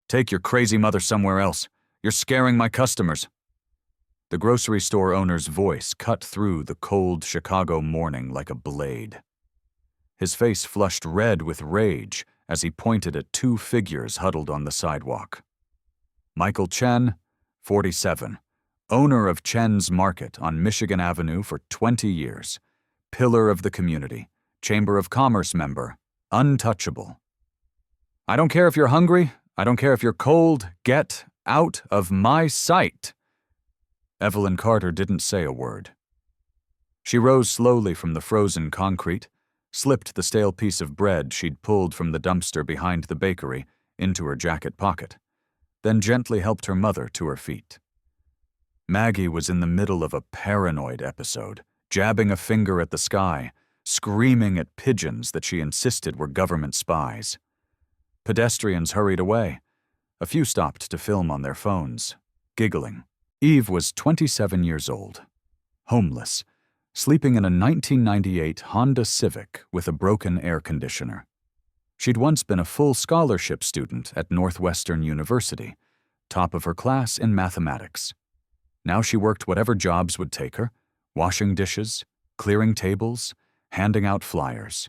Take your crazy mother somewhere else. You're scaring my customers. The grocery store owner's voice cut through the cold Chicago morning like a blade. His face flushed red with rage as he pointed at two figures huddled on the sidewalk. Michael Chen, 47, owner of Chen's Market on Michigan Avenue for 20 years, pillar of the community, Chamber of Commerce member, untouchable. I don't care if you're hungry, I don't care if you're cold, get out of my sight. Evelyn Carter didn't say a word. She rose slowly from the frozen concrete, slipped the stale piece of bread she'd pulled from the dumpster behind the bakery into her jacket pocket, then gently helped her mother to her feet. Maggie was in the middle of a paranoid episode, jabbing a finger at the sky, screaming at pigeons that she insisted were government spies. Pedestrians hurried away. A few stopped to film on their phones, giggling. Eve was 27 years old, homeless, sleeping in a 1998 Honda Civic with a broken air conditioner. She'd once been a full scholarship student at Northwestern University, top of her class in mathematics. Now she worked whatever jobs would take her, washing dishes, clearing tables, handing out flyers.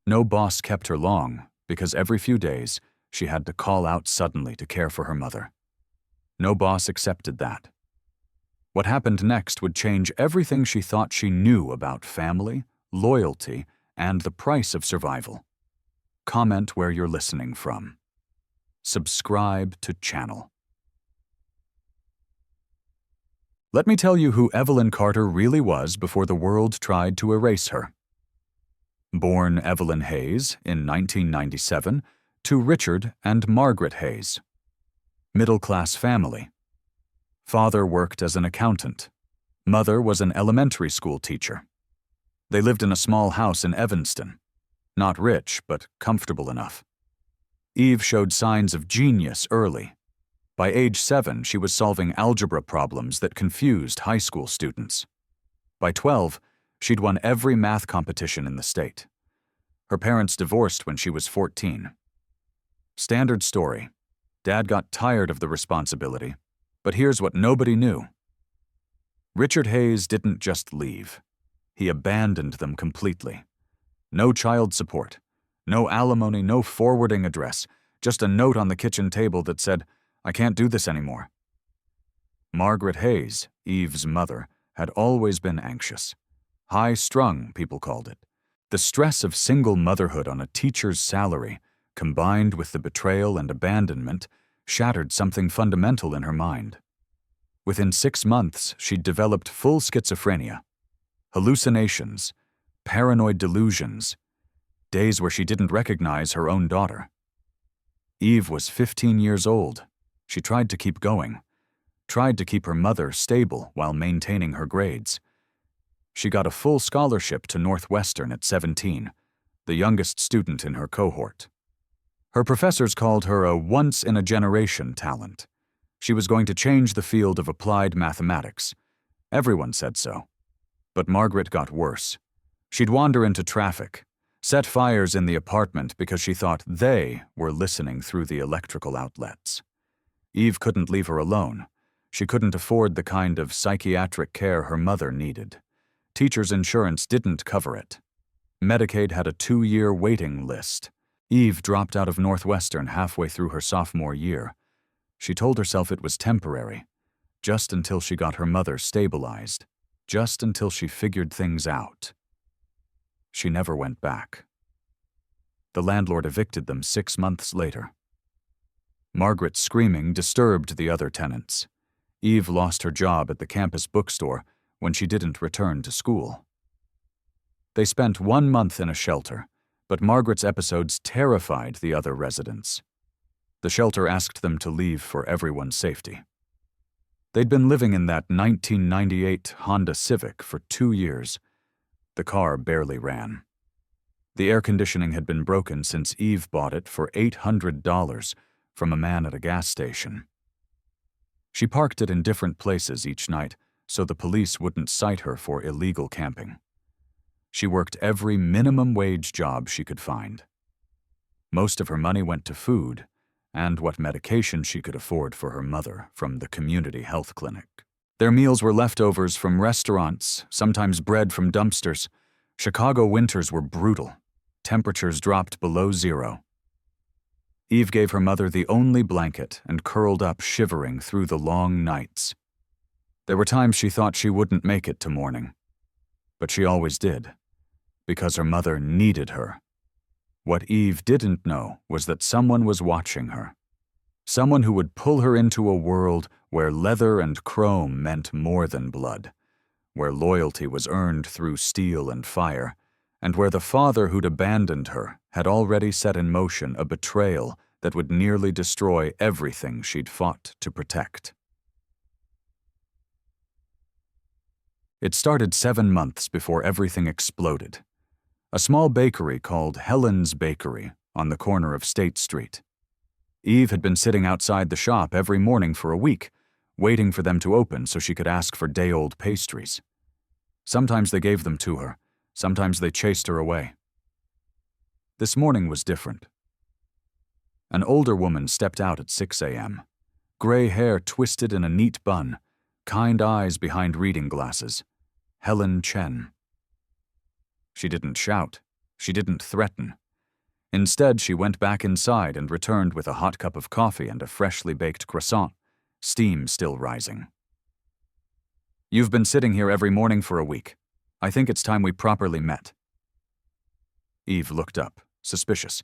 No boss kept her long, because every few days she had to call out suddenly to care for her mother. No boss accepted that. What happened next would change everything she thought she knew about family, loyalty, and the price of survival. Comment where you're listening from. Subscribe to channel. Let me tell you who Evelyn Carter really was before the world tried to erase her. Born Evelyn Hayes in 1997 to Richard and Margaret Hayes. Middle-class family. Father worked as an accountant. Mother was an elementary school teacher. They lived in a small house in Evanston. Not rich, but comfortable enough. Eve showed signs of genius early. By age 7, she was solving algebra problems that confused high school students. By 12, she'd won every math competition in the state. Her parents divorced when she was 14. Standard story. Dad got tired of the responsibility, but here's what nobody knew. Richard Hayes didn't just leave. He abandoned them completely. No child support, no alimony, no forwarding address, just a note on the kitchen table that said, "I can't do this anymore." Margaret Hayes, Eve's mother, had always been anxious. High-strung, people called it. The stress of single motherhood on a teacher's salary, combined with the betrayal and abandonment, shattered something fundamental in her mind. Within 6 months, she'd developed full schizophrenia, hallucinations, paranoid delusions, days where she didn't recognize her own daughter. Eve was 15 years old. She tried to keep going, tried to keep her mother stable while maintaining her grades. She got a full scholarship to Northwestern at 17, the youngest student in her cohort. Her professors called her a once-in-a-generation talent. She was going to change the field of applied mathematics. Everyone said so. But Margaret got worse. She'd wander into traffic, set fires in the apartment because she thought they were listening through the electrical outlets. Eve couldn't leave her alone. She couldn't afford the kind of psychiatric care her mother needed. Teacher's insurance didn't cover it. Medicaid had a 2-year waiting list. Eve dropped out of Northwestern halfway through her sophomore year. She told herself it was temporary, just until she got her mother stabilized, just until she figured things out. She never went back. The landlord evicted them 6 months later. Margaret's screaming disturbed the other tenants. Eve lost her job at the campus bookstore when she didn't return to school. They spent 1 month in a shelter, but Margaret's episodes terrified the other residents. The shelter asked them to leave for everyone's safety. They'd been living in that 1998 Honda Civic for 2 years. The car barely ran. The air conditioning had been broken since Eve bought it for $800 from a man at a gas station. She parked it in different places each night so the police wouldn't cite her for illegal camping. She worked every minimum wage job she could find. Most of her money went to food, and what medication she could afford for her mother from the community health clinic. Their meals were leftovers from restaurants, sometimes bread from dumpsters. Chicago winters were brutal. Temperatures dropped below zero. Eve gave her mother the only blanket and curled up shivering through the long nights. There were times she thought she wouldn't make it to morning. But she always did, because her mother needed her. What Eve didn't know was that someone was watching her. Someone who would pull her into a world where leather and chrome meant more than blood, where loyalty was earned through steel and fire, and where the father who'd abandoned her had already set in motion a betrayal that would nearly destroy everything she'd fought to protect. It started 7 months before everything exploded. A small bakery called Helen's Bakery on the corner of State Street. Eve had been sitting outside the shop every morning for a week, waiting for them to open so she could ask for day-old pastries. Sometimes they gave them to her, sometimes they chased her away. This morning was different. An older woman stepped out at 6 a.m., gray hair twisted in a neat bun, kind eyes behind reading glasses. Helen Chen. She didn't shout. She didn't threaten. Instead, she went back inside and returned with a hot cup of coffee and a freshly baked croissant, steam still rising. "You've been sitting here every morning for a week. I think it's time we properly met." Eve looked up, suspicious.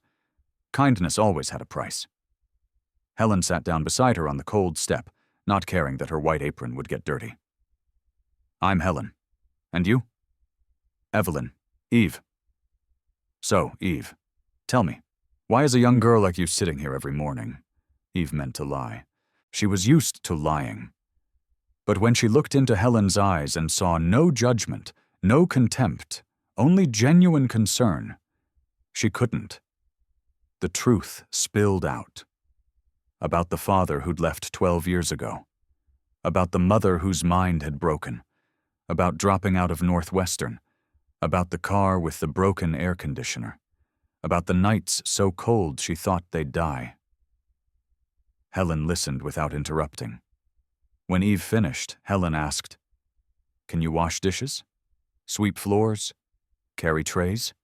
Kindness always had a price. Helen sat down beside her on the cold step, not caring that her white apron would get dirty. "I'm Helen. And you?" "Evelyn. Eve." "So, Eve, tell me, why is a young girl like you sitting here every morning?" Eve meant to lie. She was used to lying. But when she looked into Helen's eyes and saw no judgment, no contempt, only genuine concern, she couldn't. The truth spilled out. About the father who'd left 12 years ago. About the mother whose mind had broken. About dropping out of Northwestern. About the car with the broken air conditioner. About the nights so cold she thought they'd die. Helen listened without interrupting. When Eve finished, Helen asked, "Can you wash dishes? Sweep floors? Carry trays?"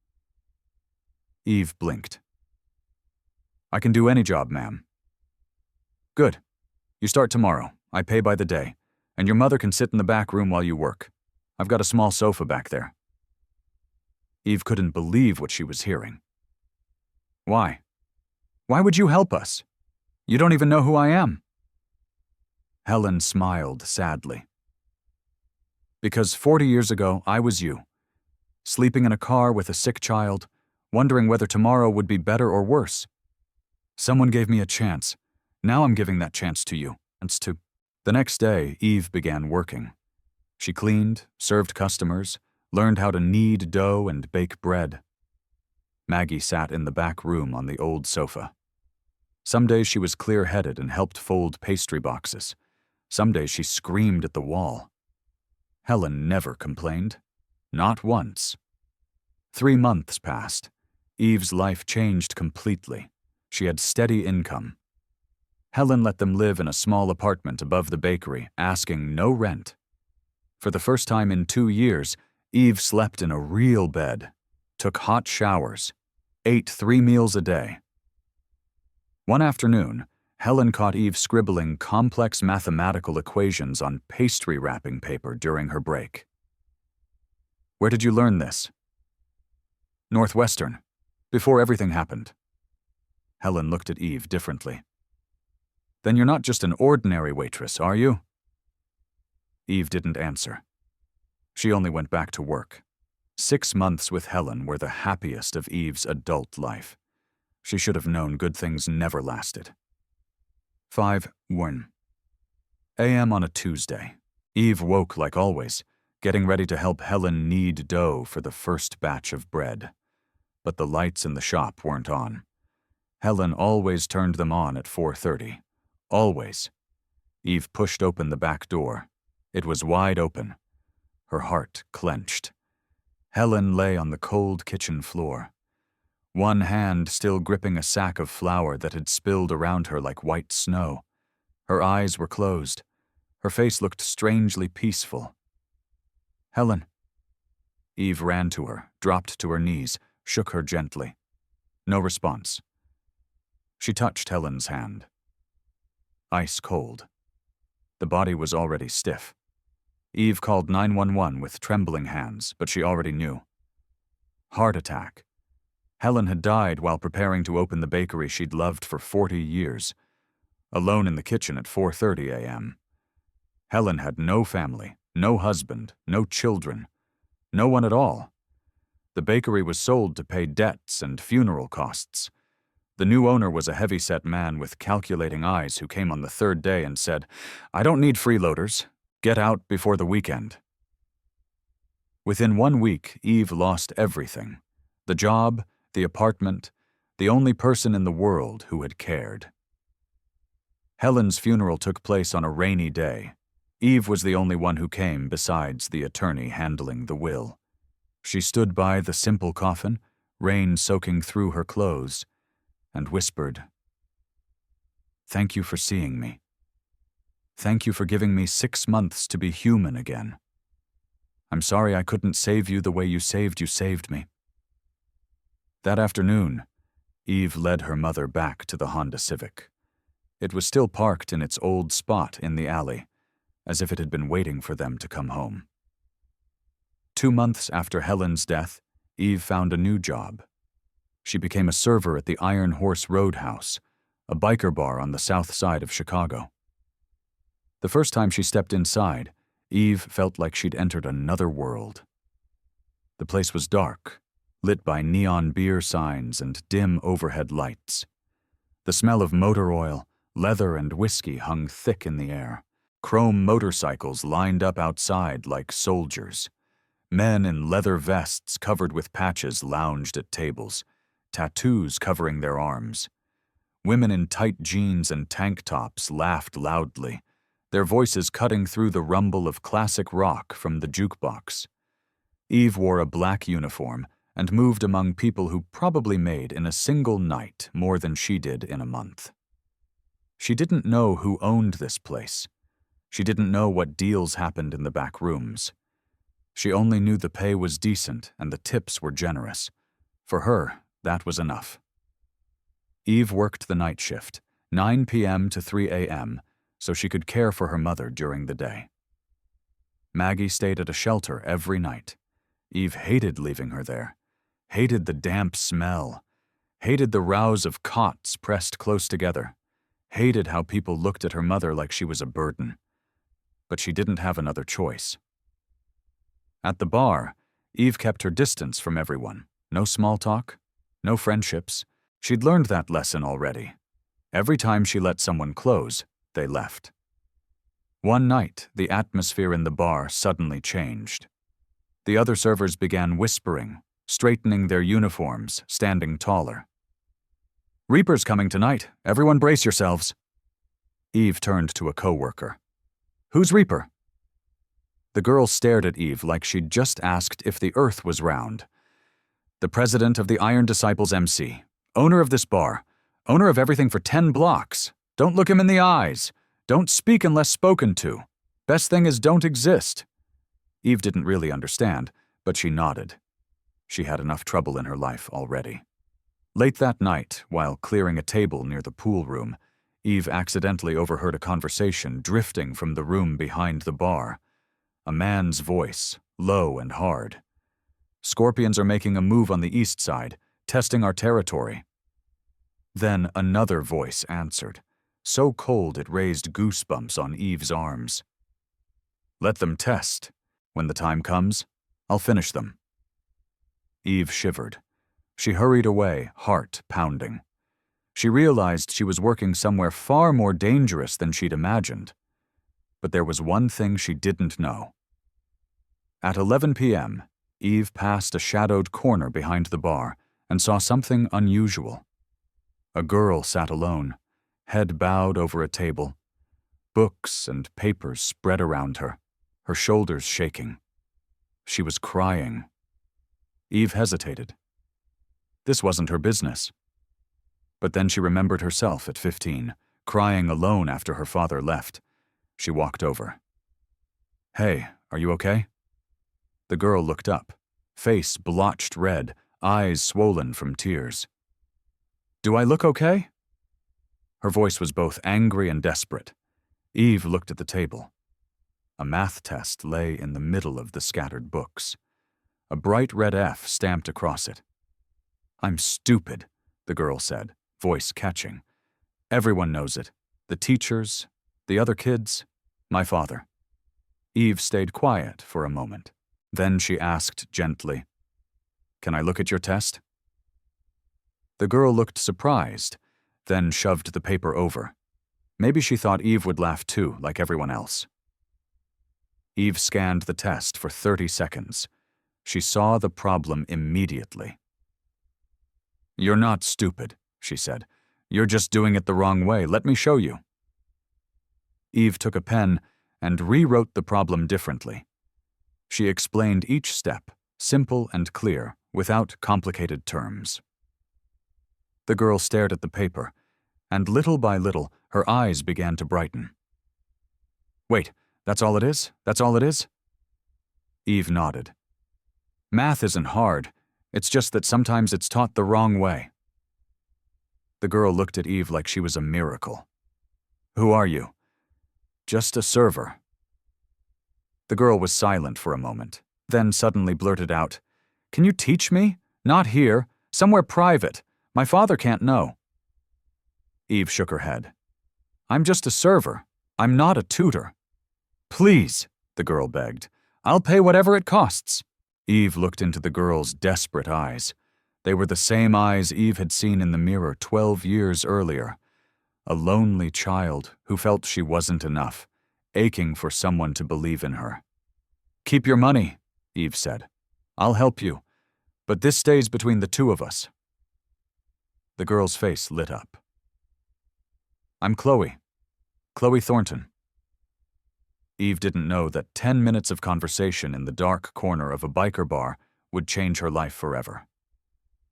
Eve blinked. "I can do any job, ma'am." "Good. You start tomorrow. I pay by the day. And your mother can sit in the back room while you work. I've got a small sofa back there." Eve couldn't believe what she was hearing. "Why? Why would you help us? You don't even know who I am." Helen smiled sadly. "Because 40 years ago, I was you, sleeping in a car with a sick child, wondering whether tomorrow would be better or worse. Someone gave me a chance. Now I'm giving that chance to you. The next day, Eve began working. She cleaned, served customers, learned how to knead dough and bake bread. Maggie sat in the back room on the old sofa. Some days she was clear-headed and helped fold pastry boxes. Some days she screamed at the wall. Helen never complained. Not once. 3 months passed. Eve's life changed completely. She had steady income. Helen let them live in a small apartment above the bakery, asking no rent. For the first time in 2 years, Eve slept in a real bed, took hot showers, ate 3 meals a day. One afternoon, Helen caught Eve scribbling complex mathematical equations on pastry wrapping paper during her break. "Where did you learn this?" "Northwestern, before everything happened." Helen looked at Eve differently. "Then you're not just an ordinary waitress, are you?" Eve didn't answer. She only went back to work. 6 months with Helen were the happiest of Eve's adult life. She should have known good things never lasted. 5:01 a.m. on a Tuesday. Eve woke like always, getting ready to help Helen knead dough for the first batch of bread. But the lights in the shop weren't on. Helen always turned them on at 4:30. Always. Eve pushed open the back door. It was wide open. Her heart clenched. Helen lay on the cold kitchen floor. one hand still gripping a sack of flour that had spilled around her like white snow. Her eyes were closed. Her face looked strangely peaceful. "Helen." Eve ran to her, dropped to her knees, shook her gently. No response. She touched Helen's hand. Ice cold. The body was already stiff. Eve called 911 with trembling hands, but she already knew. Heart attack. Helen had died while preparing to open the bakery she'd loved for 40 years. Alone in the kitchen at 4:30 a.m. Helen had no family, no husband, no children, no one at all. The bakery was sold to pay debts and funeral costs. The new owner was a heavy-set man with calculating eyes who came on the third day and said, "I don't need freeloaders. Get out before the weekend." Within 1 week, Eve lost everything. The job, the apartment, the only person in the world who had cared. Helen's funeral took place on a rainy day. Eve was the only one who came besides the attorney handling the will. She stood by the simple coffin, rain soaking through her clothes, and whispered, "Thank you for seeing me. Thank you for giving me 6 months to be human again. I'm sorry I couldn't save you the way you saved me." That afternoon, Eve led her mother back to the Honda Civic. It was still parked in its old spot in the alley, as if it had been waiting for them to come home. 2 months after Helen's death, Eve found a new job. She became a server at the Iron Horse Roadhouse, a biker bar on the south side of Chicago. The first time she stepped inside, Eve felt like she'd entered another world. The place was dark, lit by neon beer signs and dim overhead lights. The smell of motor oil, leather, and whiskey hung thick in the air. Chrome motorcycles lined up outside like soldiers. Men in leather vests covered with patches lounged at tables, tattoos covering their arms. Women in tight jeans and tank tops laughed loudly, their voices cutting through the rumble of classic rock from the jukebox. Eve wore a black uniform and moved among people who probably made in a single night more than she did in a month. She didn't know who owned this place. She didn't know what deals happened in the back rooms. She only knew the pay was decent and the tips were generous. For her, that was enough. Eve worked the night shift, 9 p.m. to 3 a.m., so she could care for her mother during the day. Maggie stayed at a shelter every night. Eve hated leaving her there, hated the damp smell, hated the rows of cots pressed close together, hated how people looked at her mother like she was a burden. But she didn't have another choice. At the bar, Eve kept her distance from everyone. No small talk, no friendships. She'd learned that lesson already. Every time she let someone close, they left. One night, the atmosphere in the bar suddenly changed. The other servers began whispering, straightening their uniforms, standing taller. "Reaper's coming tonight. Everyone brace yourselves." Eve turned to a coworker. "Who's Reaper?" The girl stared at Eve like she'd just asked if the earth was round. "The president of the Iron Disciples MC, owner of this bar, owner of everything for 10 blocks. Don't look him in the eyes. Don't speak unless spoken to. Best thing is don't exist." Eve didn't really understand, but she nodded. She had enough trouble in her life already. Late that night, while clearing a table near the pool room, Eve accidentally overheard a conversation drifting from the room behind the bar. A man's voice, low and hard. "Scorpions are making a move on the east side, testing our territory." Then another voice answered, so cold it raised goosebumps on Eve's arms. "Let them test. When the time comes, I'll finish them." Eve shivered. She hurried away, heart pounding. She realized she was working somewhere far more dangerous than she'd imagined. But there was one thing she didn't know. At 11 p.m., Eve passed a shadowed corner behind the bar and saw something unusual. A girl sat alone, head bowed over a table, books and papers spread around her, her shoulders shaking. She was crying. Eve hesitated. This wasn't her business. But then she remembered herself at 15, crying alone after her father left. She walked over. "Hey, are you okay?" The girl looked up, face blotched red, eyes swollen from tears. "Do I look okay?" Her voice was both angry and desperate. Eve looked at the table. A math test lay in the middle of the scattered books. A bright red F stamped across it. "I'm stupid," the girl said, voice catching. "Everyone knows it. The teachers, the other kids, my father." Eve stayed quiet for a moment. Then she asked gently, "Can I look at your test?" The girl looked surprised, then shoved the paper over. Maybe she thought Eve would laugh too, like everyone else. Eve scanned the test for 30 seconds. She saw the problem immediately. "You're not stupid," she said. "You're just doing it the wrong way. Let me show you." Eve took a pen and rewrote the problem differently. She explained each step, simple and clear, without complicated terms. The girl stared at the paper, and little by little, her eyes began to brighten. "Wait, that's all it is? That's all it is?" Eve nodded. "Math isn't hard. It's just that sometimes it's taught the wrong way." The girl looked at Eve like she was a miracle. "Who are you?" "Just a server." The girl was silent for a moment, then suddenly blurted out, "Can you teach me? Not here. Somewhere private. My father can't know." Eve shook her head. "I'm just a server. I'm not a tutor." "Please," the girl begged. "I'll pay whatever it costs." Eve looked into the girl's desperate eyes. They were the same eyes Eve had seen in the mirror 12 years earlier. A lonely child who felt she wasn't enough, aching for someone to believe in her. "Keep your money," Eve said. "I'll help you, but this stays between the two of us." The girl's face lit up. "I'm Chloe Thornton." Eve didn't know that 10 minutes of conversation in the dark corner of a biker bar would change her life forever.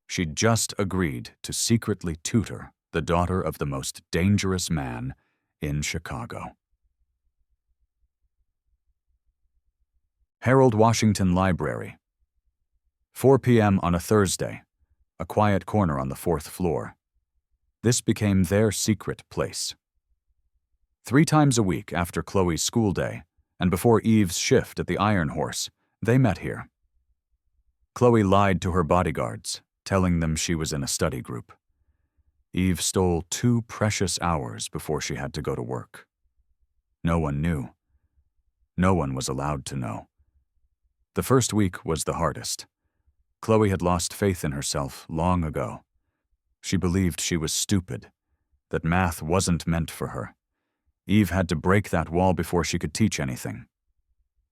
She'd just agreed to secretly tutor the daughter of the most dangerous man in Chicago. Harold Washington Library. 4 p.m. on a Thursday, a quiet corner on the 4th floor. This became their secret place. 3 times a week after Chloe's school day, and before Eve's shift at the Iron Horse, they met here. Chloe lied to her bodyguards, telling them she was in a study group. Eve stole 2 precious hours before she had to go to work. No one knew. No one was allowed to know. The first week was the hardest. Chloe had lost faith in herself long ago. She believed she was stupid, that math wasn't meant for her. Eve had to break that wall before she could teach anything.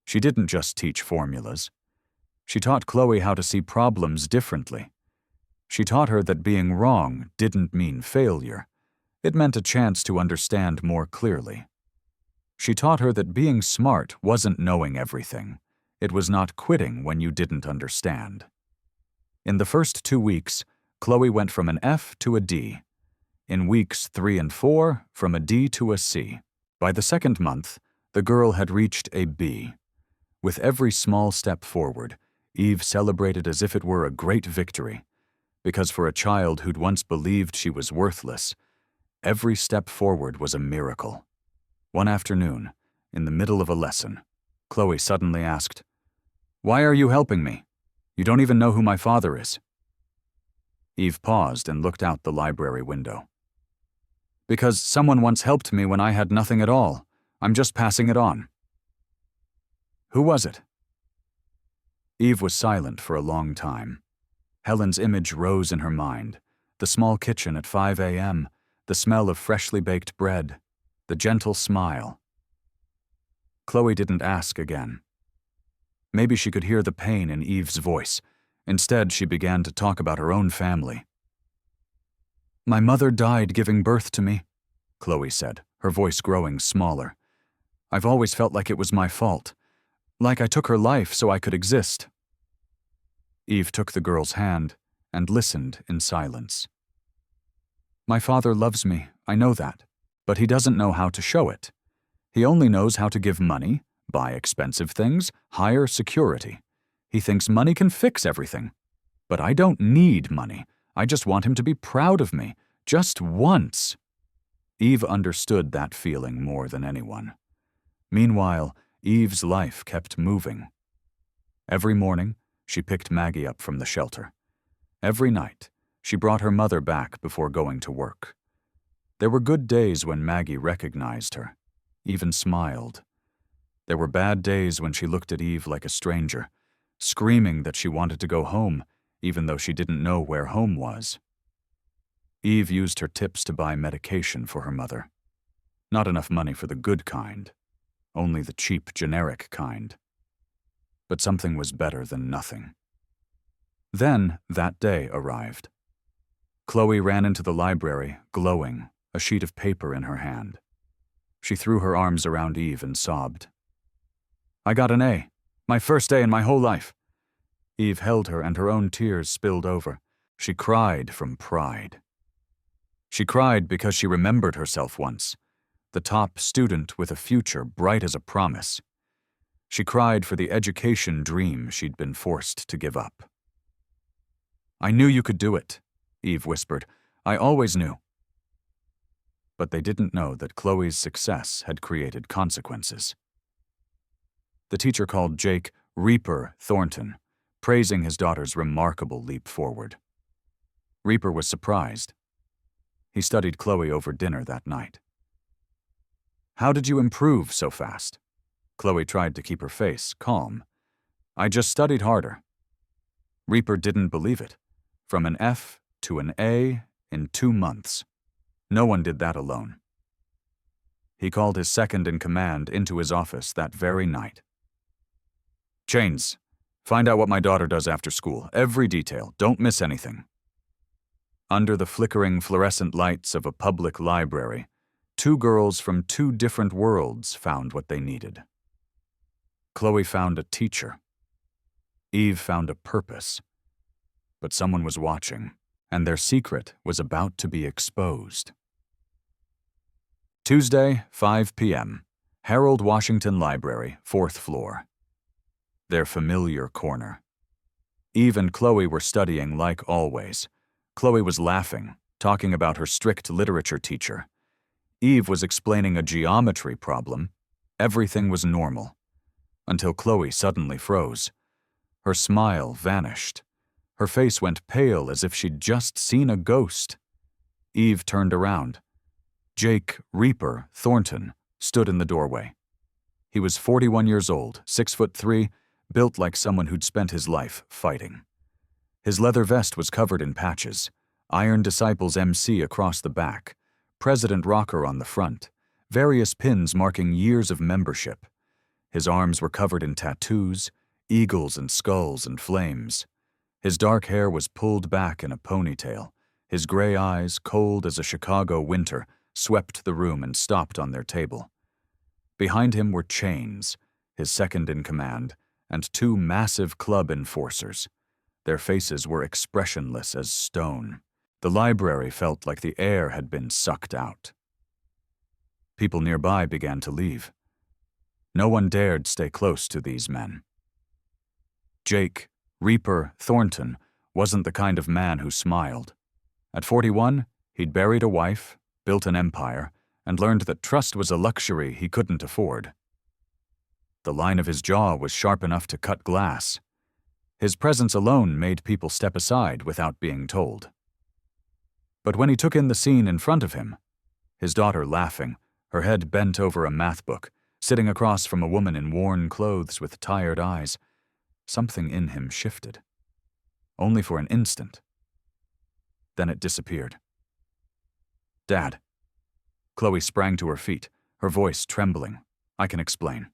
She didn't just teach formulas. She taught Chloe how to see problems differently. She taught her that being wrong didn't mean failure. It meant a chance to understand more clearly. She taught her that being smart wasn't knowing everything. It was not quitting when you didn't understand. In the first 2 weeks, Chloe went from an F to a D. In weeks 3 and 4, from a D to a C. By the second month, the girl had reached a B. With every small step forward, Eve celebrated as if it were a great victory. Because for a child who'd once believed she was worthless, every step forward was a miracle. One afternoon, in the middle of a lesson, Chloe suddenly asked, "Why are you helping me? You don't even know who my father is." Eve paused and looked out the library window. "Because someone once helped me when I had nothing at all. I'm just passing it on." "Who was it?" Eve was silent for a long time. Helen's image rose in her mind. The small kitchen at 5 a.m., the smell of freshly baked bread, the gentle smile. Chloe didn't ask again. Maybe she could hear the pain in Eve's voice. Instead, she began to talk about her own family. "My mother died giving birth to me," Chloe said, her voice growing smaller. "I've always felt like it was my fault, like I took her life so I could exist." Eve took the girl's hand and listened in silence. "My father loves me, I know that, but he doesn't know how to show it. He only knows how to give money, buy expensive things, hire security. He thinks money can fix everything. But I don't need money. I just want him to be proud of me, just once." Eve understood that feeling more than anyone. Meanwhile, Eve's life kept moving. Every morning, she picked Maggie up from the shelter. Every night, she brought her mother back before going to work. There were good days when Maggie recognized her, even smiled. There were bad days when she looked at Eve like a stranger, screaming that she wanted to go home, even though she didn't know where home was. Eve used her tips to buy medication for her mother. Not enough money for the good kind, only the cheap, generic kind. But something was better than nothing. Then, that day arrived. Chloe ran into the library, glowing, a sheet of paper in her hand. She threw her arms around Eve and sobbed. "I got an A, my first A in my whole life." Eve held her and her own tears spilled over. She cried from pride. She cried because she remembered herself once, the top student with a future bright as a promise. She cried for the education dream she'd been forced to give up. "I knew you could do it," Eve whispered. "I always knew." But they didn't know that Chloe's success had created consequences. The teacher called Jake Reaper Thornton, praising his daughter's remarkable leap forward. Reaper was surprised. He studied Chloe over dinner that night. "How did you improve so fast?" Chloe tried to keep her face calm. "I just studied harder." Reaper didn't believe it. From an F to an A in 2 months. No one did that alone. He called his second-in-command into his office that very night. "Chains, find out what my daughter does after school. Every detail. Don't miss anything." Under the flickering fluorescent lights of a public library, 2 girls from 2 different worlds found what they needed. Chloe found a teacher. Eve found a purpose. But someone was watching, and their secret was about to be exposed. Tuesday, 5 p.m., Harold Washington Library, 4th floor. Their familiar corner. Eve and Chloe were studying like always. Chloe was laughing, talking about her strict literature teacher. Eve was explaining a geometry problem. Everything was normal. Until Chloe suddenly froze. Her smile vanished. Her face went pale as if she'd just seen a ghost. Eve turned around. Jake Reaper Thornton stood in the doorway. He was 41 years old, 6'3", built like someone who'd spent his life fighting. His leather vest was covered in patches, Iron Disciples MC across the back, President Rocker on the front, various pins marking years of membership. His arms were covered in tattoos, eagles and skulls and flames. His dark hair was pulled back in a ponytail. His gray eyes, cold as a Chicago winter, swept the room and stopped on their table. Behind him were Chains, his second-in-command, and 2 massive club enforcers. Their faces were expressionless as stone. The library felt like the air had been sucked out. People nearby began to leave. No one dared stay close to these men. Jake Reaper Thornton wasn't the kind of man who smiled. At 41, he'd buried a wife, built an empire, and learned that trust was a luxury he couldn't afford. The line of his jaw was sharp enough to cut glass. His presence alone made people step aside without being told. But when he took in the scene in front of him, his daughter laughing, her head bent over a math book, sitting across from a woman in worn clothes with tired eyes, something in him shifted. Only for an instant. Then it disappeared. "Dad." Chloe sprang to her feet, her voice trembling. "I can explain."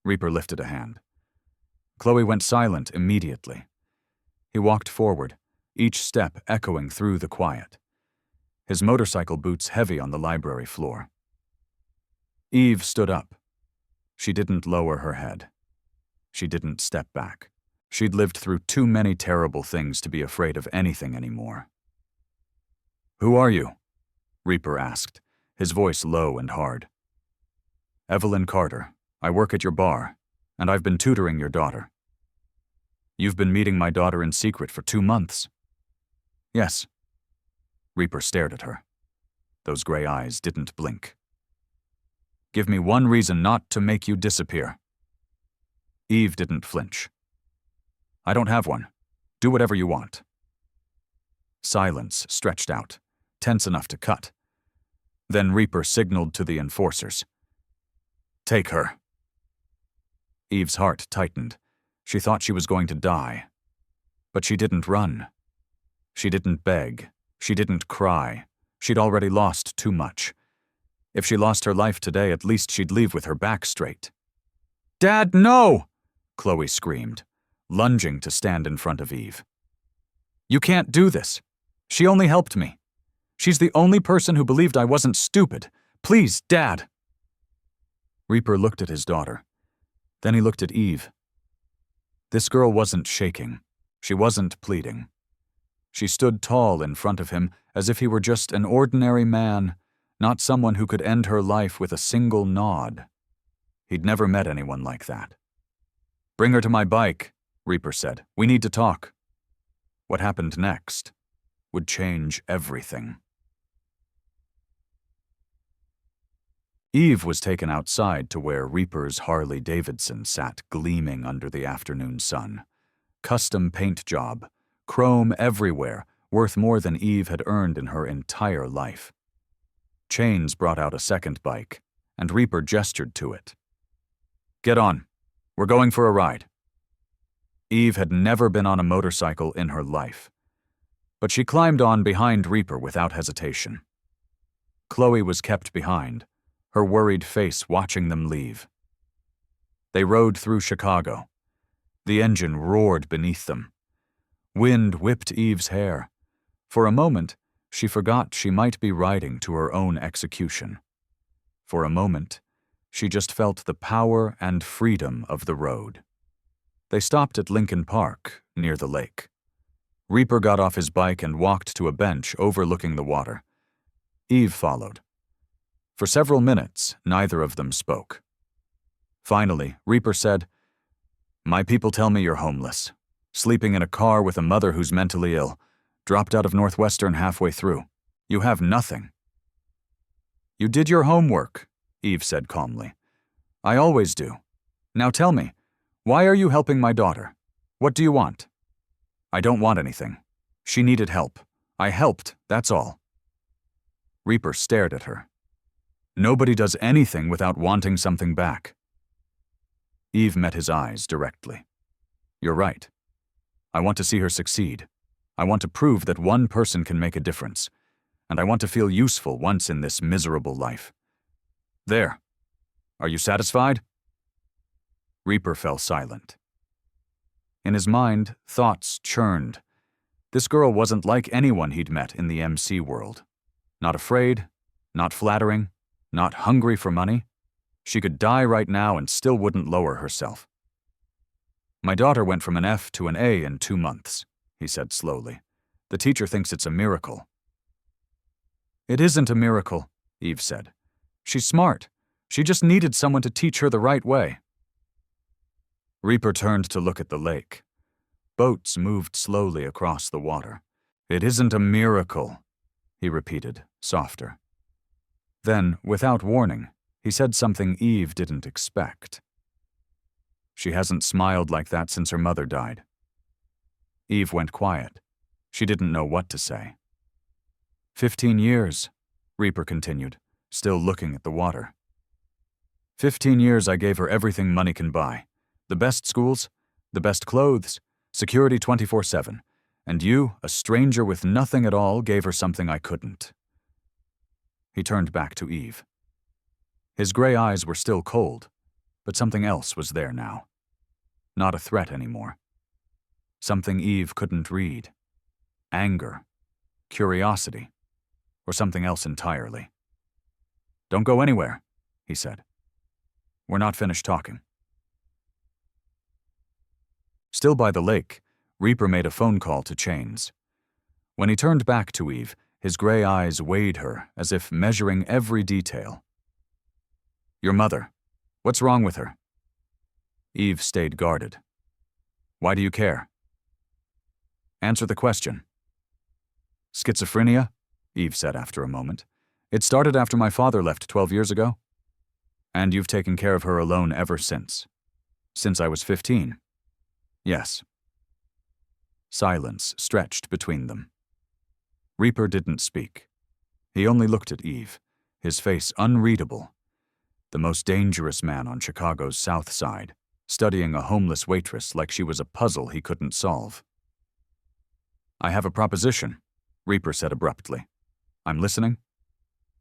Reaper lifted a hand. Chloe went silent immediately. He walked forward, each step echoing through the quiet. His motorcycle boots heavy on the library floor. Eve stood up. She didn't lower her head. She didn't step back. She'd lived through too many terrible things to be afraid of anything anymore. "Who are you?" Reaper asked, his voice low and hard. "Evelyn Carter. I work at your bar, and I've been tutoring your daughter." "You've been meeting my daughter in secret for 2 months." "Yes." Reaper stared at her. Those gray eyes didn't blink. "Give me one reason not to make you disappear." Eve didn't flinch. "I don't have one. Do whatever you want." Silence stretched out, tense enough to cut. Then Reaper signaled to the enforcers. "Take her." Eve's heart tightened. She thought she was going to die. But she didn't run. She didn't beg. She didn't cry. She'd already lost too much. If she lost her life today, at least she'd leave with her back straight. "Dad, no!" Chloe screamed, lunging to stand in front of Eve. "You can't do this. She only helped me. She's the only person who believed I wasn't stupid. Please, Dad." Reaper looked at his daughter. Then he looked at Eve. This girl wasn't shaking. She wasn't pleading. She stood tall in front of him as if he were just an ordinary man, not someone who could end her life with a single nod. He'd never met anyone like that. "Bring her to my bike," Reaper said. "We need to talk." What happened next would change everything. Eve was taken outside to where Reaper's Harley-Davidson sat gleaming under the afternoon sun. Custom paint job, chrome everywhere, worth more than Eve had earned in her entire life. Chains brought out a second bike, and Reaper gestured to it. "Get on. We're going for a ride." Eve had never been on a motorcycle in her life, but she climbed on behind Reaper without hesitation. Chloe was kept behind, her worried face watching them leave. They rode through Chicago. The engine roared beneath them. Wind whipped Eve's hair. For a moment, she forgot she might be riding to her own execution. For a moment, she just felt the power and freedom of the road. They stopped at Lincoln Park, near the lake. Reaper got off his bike and walked to a bench overlooking the water. Eve followed. For several minutes, neither of them spoke. Finally, Reaper said, "My people tell me you're homeless, sleeping in a car with a mother who's mentally ill, dropped out of Northwestern halfway through. You have nothing." "You did your homework," Eve said calmly. "I always do. Now tell me, why are you helping my daughter? What do you want?" "I don't want anything. She needed help. I helped, that's all." Reaper stared at her. "Nobody does anything without wanting something back." Eve met his eyes directly. "You're right. I want to see her succeed. I want to prove that one person can make a difference, and I want to feel useful once in this miserable life. There. Are you satisfied?" Reaper fell silent. In his mind, thoughts churned. This girl wasn't like anyone he'd met in the MC world. Not afraid, not flattering, not hungry for money. She could die right now and still wouldn't lower herself. "My daughter went from an F to an A in 2 months," he said slowly. "The teacher thinks it's a miracle." "It isn't a miracle," Eve said. "She's smart. She just needed someone to teach her the right way." Reaper turned to look at the lake. Boats moved slowly across the water. "It isn't a miracle," he repeated, softer. Then, without warning, he said something Eve didn't expect. "She hasn't smiled like that since her mother died." Eve went quiet. She didn't know what to say. 15 years, Reaper continued, still looking at the water. 15 years I gave her everything money can buy. The best schools, the best clothes, security 24/7. And you, a stranger with nothing at all, gave her something I couldn't." He turned back to Eve. His gray eyes were still cold, but something else was there now. Not a threat anymore. Something Eve couldn't read. Anger, curiosity, or something else entirely. "Don't go anywhere," he said. "We're not finished talking." Still by the lake, Reaper made a phone call to Chains. When he turned back to Eve, his gray eyes weighed her as if measuring every detail. "Your mother. What's wrong with her?" Eve stayed guarded. "Why do you care?" "Answer the question." "Schizophrenia?" Eve said after a moment. "It started after my father left 12 years ago. And you've taken care of her alone ever since. Since I was 15. Yes." Silence stretched between them. Reaper didn't speak. He only looked at Eve, his face unreadable. The most dangerous man on Chicago's South Side, studying a homeless waitress like she was a puzzle he couldn't solve. "I have a proposition," Reaper said abruptly. "I'm listening."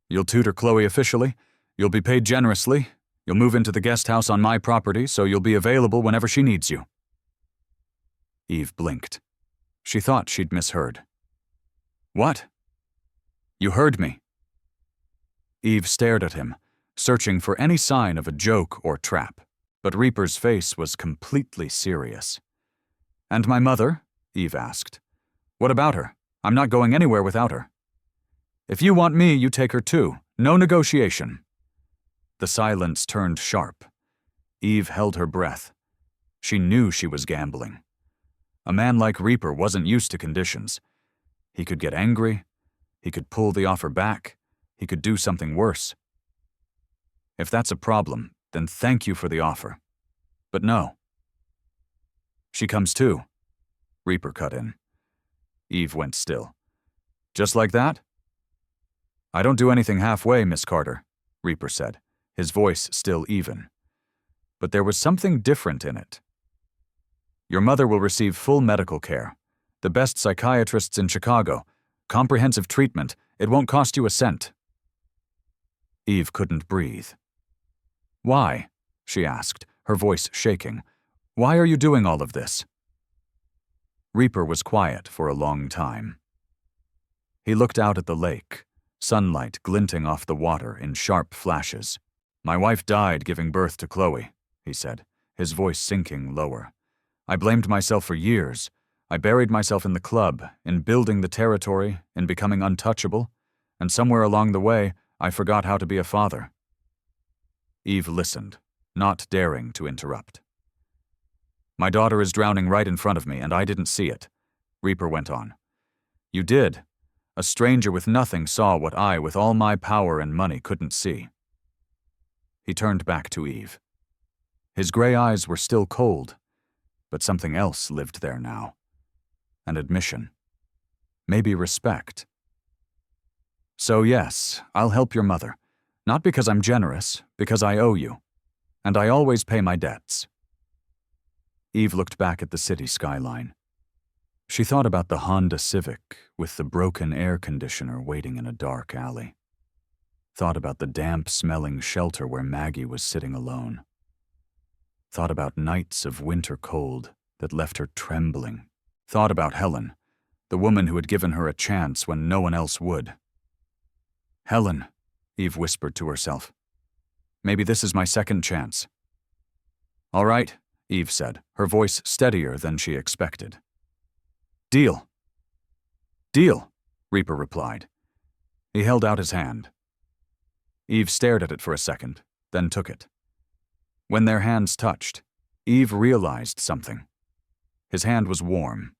"You'll tutor Chloe officially. You'll be paid generously. You'll move into the guest house on my property, so you'll be available whenever she needs you." Eve blinked. She thought she'd misheard. "What?" "You heard me." Eve stared at him, searching for any sign of a joke or trap, but Reaper's face was completely serious. "And my mother?" Eve asked. "What about her? I'm not going anywhere without her." "If you want me, you take her too. No negotiation." The silence turned sharp. Eve held her breath. She knew she was gambling. A man like Reaper wasn't used to conditions. He could get angry. He could pull the offer back. He could do something worse. "If that's a problem, then thank you for the offer. But no." "She comes too," Reaper cut in. Eve went still. "Just like that?" "I don't do anything halfway, Miss Carter," Reaper said, his voice still even. But there was something different in it. "Your mother will receive full medical care. The best psychiatrists in Chicago. Comprehensive treatment. It won't cost you a cent." Eve couldn't breathe. "Why?" she asked, her voice shaking. "Why are you doing all of this?" Reaper was quiet for a long time. He looked out at the lake, sunlight glinting off the water in sharp flashes. "My wife died giving birth to Chloe," he said, his voice sinking lower. "I blamed myself for years. I buried myself in the club, in building the territory, in becoming untouchable, and somewhere along the way, I forgot how to be a father." Eve listened, not daring to interrupt. "My daughter is drowning right in front of me, and I didn't see it," Reaper went on. "You did. A stranger with nothing saw what I, with all my power and money, couldn't see." He turned back to Eve. His gray eyes were still cold, but something else lived there now. An admission. Maybe respect. "So yes, I'll help your mother. Not because I'm generous, because I owe you. And I always pay my debts." Eve looked back at the city skyline. She thought about the Honda Civic with the broken air conditioner waiting in a dark alley. Thought about the damp-smelling shelter where Maggie was sitting alone. Thought about nights of winter cold that left her trembling. Thought about Helen, the woman who had given her a chance when no one else would. "Helen," Eve whispered to herself. "Maybe this is my second chance." "All right," Eve said, her voice steadier than she expected. "Deal." "Deal," Reaper replied. He held out his hand. Eve stared at it for a second, then took it. When their hands touched, Eve realized something. His hand was warm.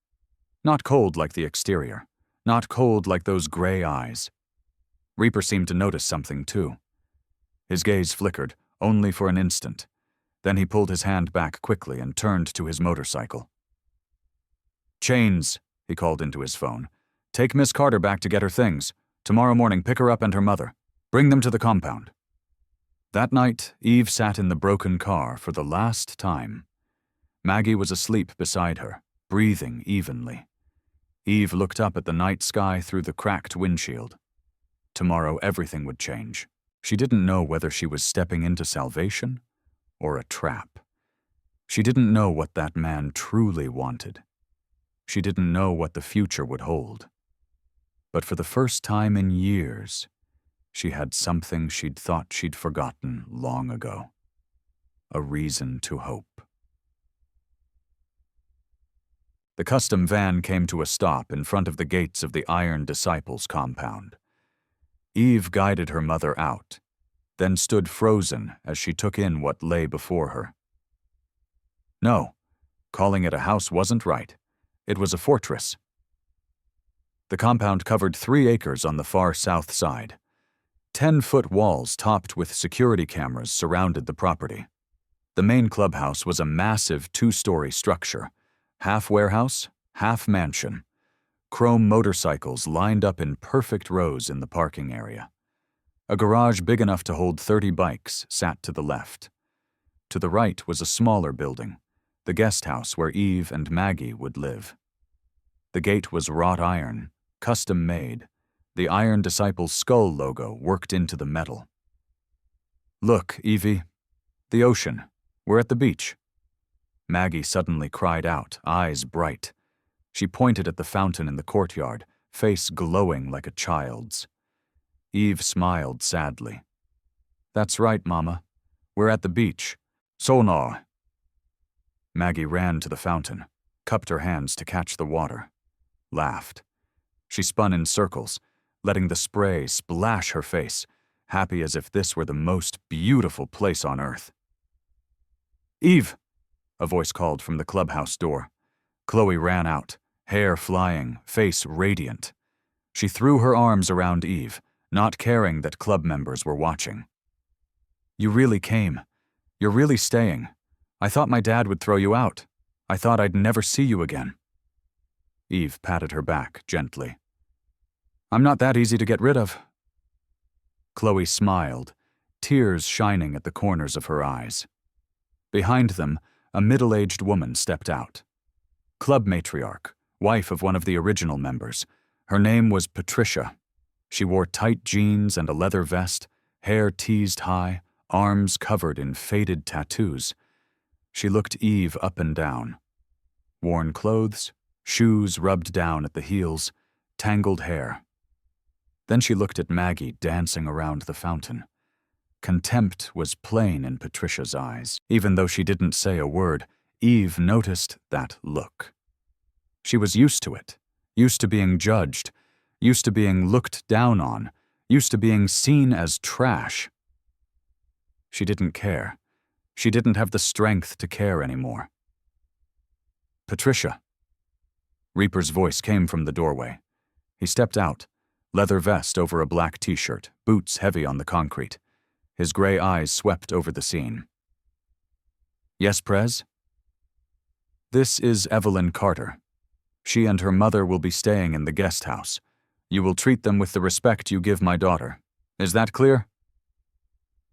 Not cold like the exterior. Not cold like those gray eyes. Reaper seemed to notice something too. His gaze flickered, only for an instant. Then he pulled his hand back quickly and turned to his motorcycle. "Chains," he called into his phone. "Take Miss Carter back to get her things. Tomorrow morning pick her up and her mother. Bring them to the compound." That night, Eve sat in the broken car for the last time. Maggie was asleep beside her, breathing evenly. Eve looked up at the night sky through the cracked windshield. Tomorrow everything would change. She didn't know whether she was stepping into salvation or a trap. She didn't know what that man truly wanted. She didn't know what the future would hold. But for the first time in years, she had something she'd thought she'd forgotten long ago. A reason to hope. The custom van came to a stop in front of the gates of the Iron Disciples compound. Eve guided her mother out, then stood frozen as she took in what lay before her. No, calling it a house wasn't right. It was a fortress. The compound covered 3 acres on the far south side. 10-foot walls topped with security cameras surrounded the property. The main clubhouse was a massive 2-story structure, half warehouse, half mansion. Chrome motorcycles lined up in perfect rows in the parking area. A garage big enough to hold 30 bikes sat to the left. To the right was a smaller building, the guest house where Eve and Maggie would live. The gate was wrought iron, custom made, the Iron Disciples skull logo worked into the metal. "Look, Evie, the ocean. We're at the beach." Maggie suddenly cried out, eyes bright. She pointed at the fountain in the courtyard, face glowing like a child's. Eve smiled sadly. "That's right, Mama. We're at the beach. Sonar." Maggie ran to the fountain, cupped her hands to catch the water, laughed. She spun in circles, letting the spray splash her face, happy as if this were the most beautiful place on earth. "Eve!" a voice called from the clubhouse door. Chloe ran out, hair flying, face radiant. She threw her arms around Eve, not caring that club members were watching. "You really came. You're really staying. I thought my dad would throw you out. I thought I'd never see you again." Eve patted her back gently. "I'm not that easy to get rid of." Chloe smiled, tears shining at the corners of her eyes. Behind them, a middle-aged woman stepped out. Club matriarch, wife of one of the original members. Her name was Patricia. She wore tight jeans and a leather vest, hair teased high, arms covered in faded tattoos. She looked Eve up and down. Worn clothes, shoes rubbed down at the heels, tangled hair. Then she looked at Maggie dancing around the fountain. Contempt was plain in Patricia's eyes. Even though she didn't say a word, Eve noticed that look. She was used to it, used to being judged, used to being looked down on, used to being seen as trash. She didn't care. She didn't have the strength to care anymore. "Patricia." Reaper's voice came from the doorway. He stepped out, leather vest over a black t-shirt, boots heavy on the concrete. His gray eyes swept over the scene. "Yes, Prez?" "This is Evelyn Carter. She and her mother will be staying in the guest house. You will treat them with the respect you give my daughter. Is that clear?"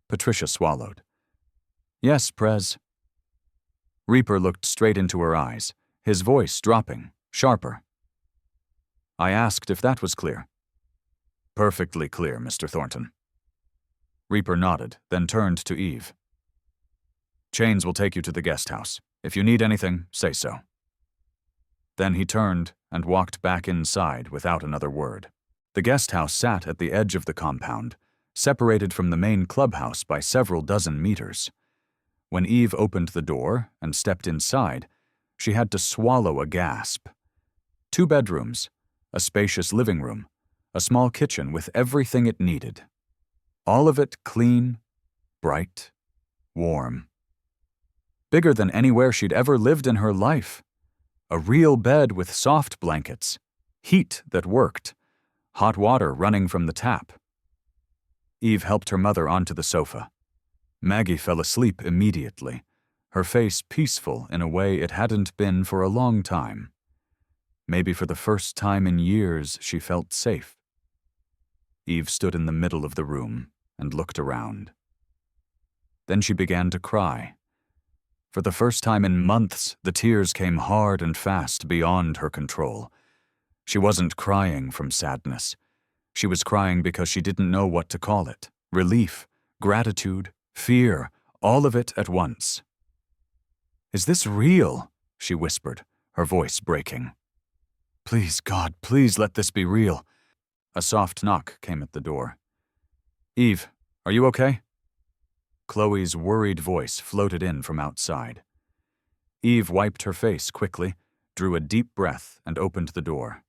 Patricia swallowed. "Yes, Prez." Reaper looked straight into her eyes, his voice dropping, sharper. "I asked if that was clear." "Perfectly clear, Mr. Thornton." Reaper nodded, then turned to Eve. "Chains will take you to the guest house. If you need anything, say so." Then he turned and walked back inside without another word. The guest house sat at the edge of the compound, separated from the main clubhouse by several dozen meters. When Eve opened the door and stepped inside, she had to swallow a gasp. 2 bedrooms, a spacious living room, a small kitchen with everything it needed. All of it clean, bright, warm. Bigger than anywhere she'd ever lived in her life. A real bed with soft blankets, heat that worked, hot water running from the tap. Eve helped her mother onto the sofa. Maggie fell asleep immediately, her face peaceful in a way it hadn't been for a long time. Maybe for the first time in years she felt safe. Eve stood in the middle of the room and looked around. Then she began to cry. For the first time in months, the tears came hard and fast beyond her control. She wasn't crying from sadness. She was crying because she didn't know what to call it. Relief, gratitude, fear, all of it at once. "Is this real?" she whispered, her voice breaking. "Please, God, please let this be real." A soft knock came at the door. "Eve, are you okay?" Chloe's worried voice floated in from outside. Eve wiped her face quickly, drew a deep breath, and opened the door.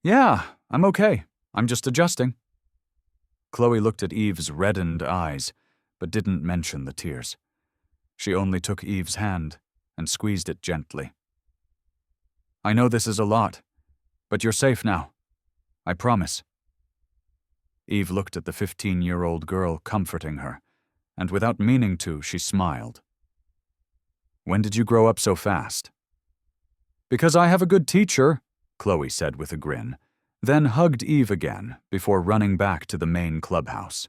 "Yeah, I'm okay. I'm just adjusting." Chloe looked at Eve's reddened eyes, but didn't mention the tears. She only took Eve's hand and squeezed it gently. "I know this is a lot, but you're safe now. I promise." Eve looked at the 15-year-old girl comforting her, and without meaning to, she smiled. "When did you grow up so fast?" "Because I have a good teacher," Chloe said with a grin, then hugged Eve again before running back to the main clubhouse.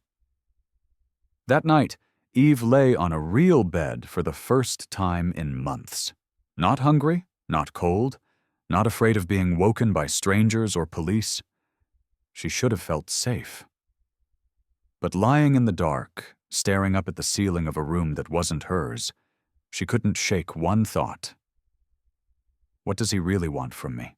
That night, Eve lay on a real bed for the first time in months. Not hungry, not cold, not afraid of being woken by strangers or police. She should have felt safe. But lying in the dark, staring up at the ceiling of a room that wasn't hers, she couldn't shake one thought. What does he really want from me?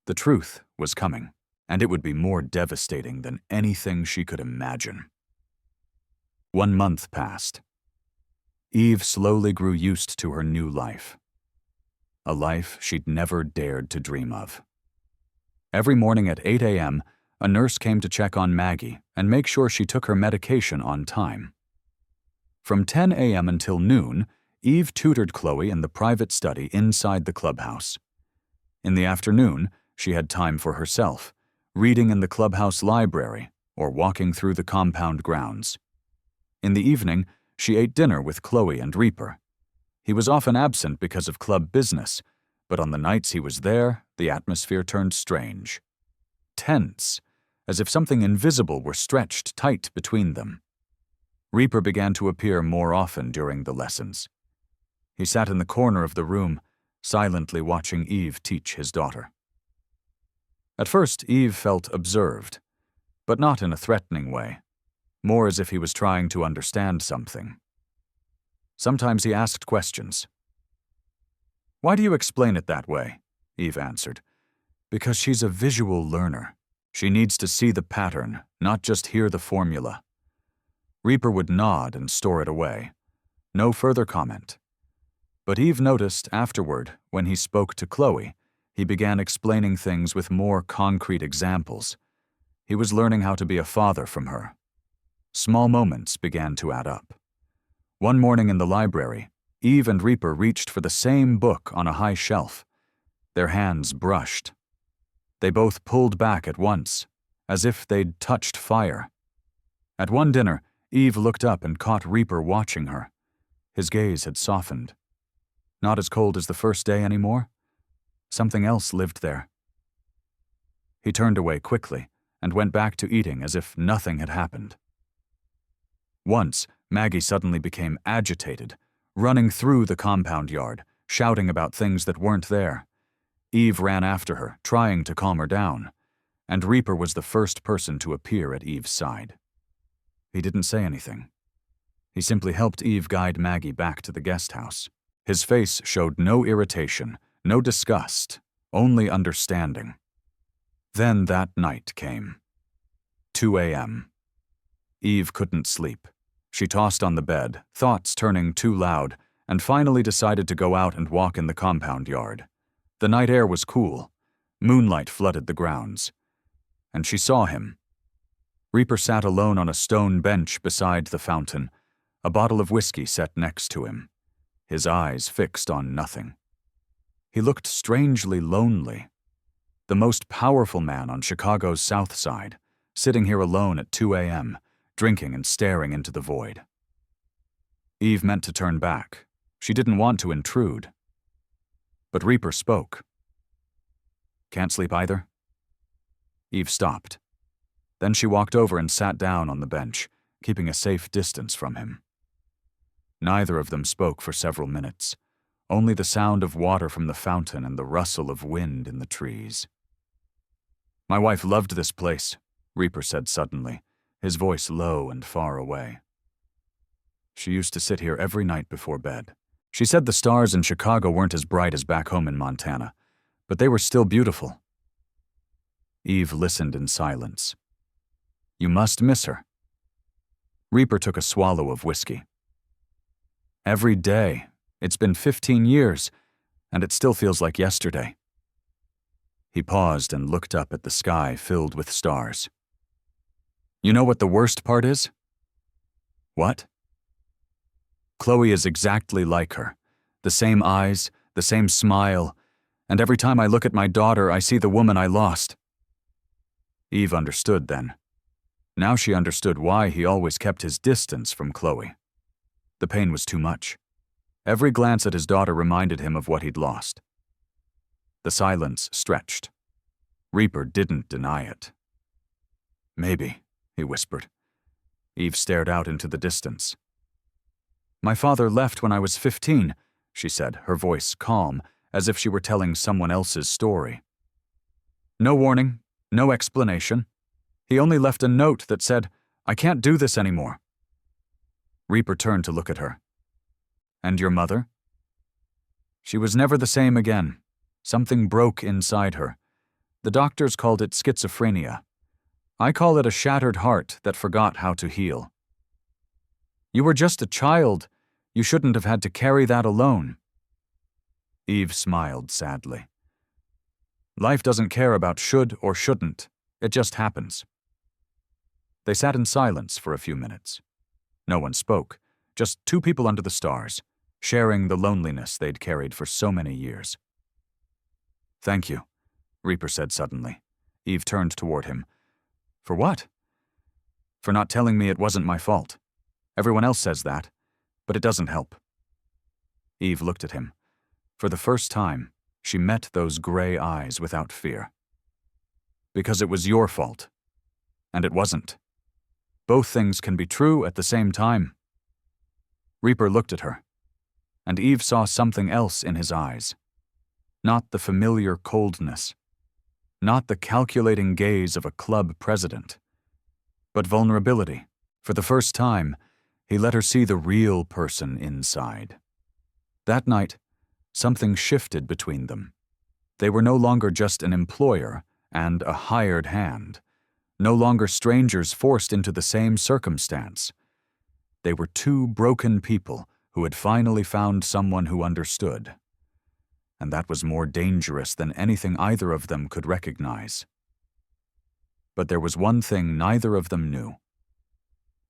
The truth was coming, and it would be more devastating than anything she could imagine. 1 month passed. Eve slowly grew used to her new life. A life she'd never dared to dream of. Every morning at 8 a.m., a nurse came to check on Maggie and make sure she took her medication on time. From 10 a.m. until noon, Eve tutored Chloe in the private study inside the clubhouse. In the afternoon, she had time for herself, reading in the clubhouse library or walking through the compound grounds. In the evening, she ate dinner with Chloe and Reaper. He was often absent because of club business, but on the nights he was there, the atmosphere turned strange. Tense, as if something invisible were stretched tight between them. Reaper began to appear more often during the lessons. He sat in the corner of the room, silently watching Eve teach his daughter. At first, Eve felt observed, but not in a threatening way, more as if he was trying to understand something. Sometimes he asked questions. "Why do you explain it that way?" Eve answered. "Because she's a visual learner. She needs to see the pattern, not just hear the formula." Reaper would nod and store it away. No further comment. But Eve noticed afterward, when he spoke to Chloe, he began explaining things with more concrete examples. He was learning how to be a father from her. Small moments began to add up. One morning in the library, Eve and Reaper reached for the same book on a high shelf. Their hands brushed. They both pulled back at once, as if they'd touched fire. At one dinner, Eve looked up and caught Reaper watching her. His gaze had softened. Not as cold as the first day anymore. Something else lived there. He turned away quickly and went back to eating as if nothing had happened. Once, Maggie suddenly became agitated, running through the compound yard, shouting about things that weren't there. Eve ran after her, trying to calm her down, and Reaper was the first person to appear at Eve's side. He didn't say anything. He simply helped Eve guide Maggie back to the guest house. His face showed no irritation, no disgust, only understanding. Then that night came. 2 a.m. Eve couldn't sleep. She tossed on the bed, thoughts turning too loud, and finally decided to go out and walk in the compound yard. The night air was cool. Moonlight flooded the grounds. And she saw him. Reaper sat alone on a stone bench beside the fountain, a bottle of whiskey set next to him, his eyes fixed on nothing. He looked strangely lonely. The most powerful man on Chicago's South Side, sitting here alone at 2 a.m., drinking and staring into the void. Eve meant to turn back. She didn't want to intrude. But Reaper spoke. "Can't sleep either?" Eve stopped. Then she walked over and sat down on the bench, keeping a safe distance from him. Neither of them spoke for several minutes, only the sound of water from the fountain and the rustle of wind in the trees. "My wife loved this place," Reaper said suddenly, his voice low and far away. "She used to sit here every night before bed. She said the stars in Chicago weren't as bright as back home in Montana, but they were still beautiful." Eve listened in silence. "You must miss her." Reaper took a swallow of whiskey. "Every day. It's been 15 years, and it still feels like yesterday." He paused and looked up at the sky filled with stars. "You know what the worst part is?" "What?" "Chloe is exactly like her. The same eyes, the same smile, and every time I look at my daughter, I see the woman I lost." Eve understood then. Now she understood why he always kept his distance from Chloe. The pain was too much. Every glance at his daughter reminded him of what he'd lost. The silence stretched. Reaper didn't deny it. "Maybe," he whispered. Eve stared out into the distance. "My father left when I was 15, she said, her voice calm, as if she were telling someone else's story. "No warning, no explanation. He only left a note that said, 'I can't do this anymore.'" Reaper turned to look at her. "And your mother?" "She was never the same again. Something broke inside her. The doctors called it schizophrenia. I call it a shattered heart that forgot how to heal." "You were just a child. You shouldn't have had to carry that alone." Eve smiled sadly. "Life doesn't care about should or shouldn't. It just happens." They sat in silence for a few minutes. No one spoke, just two people under the stars, sharing the loneliness they'd carried for so many years. "Thank you," Reaper said suddenly. Eve turned toward him. "For what?" "For not telling me it wasn't my fault. Everyone else says that, but it doesn't help." Eve looked at him. For the first time, she met those gray eyes without fear. "Because it was your fault. And it wasn't. Both things can be true at the same time." Reaper looked at her, and Eve saw something else in his eyes. Not the familiar coldness, not the calculating gaze of a club president, but vulnerability. For the first time, he let her see the real person inside. That night, something shifted between them. They were no longer just an employer and a hired hand, no longer strangers forced into the same circumstance. They were two broken people who had finally found someone who understood. And that was more dangerous than anything either of them could recognize. But there was one thing neither of them knew.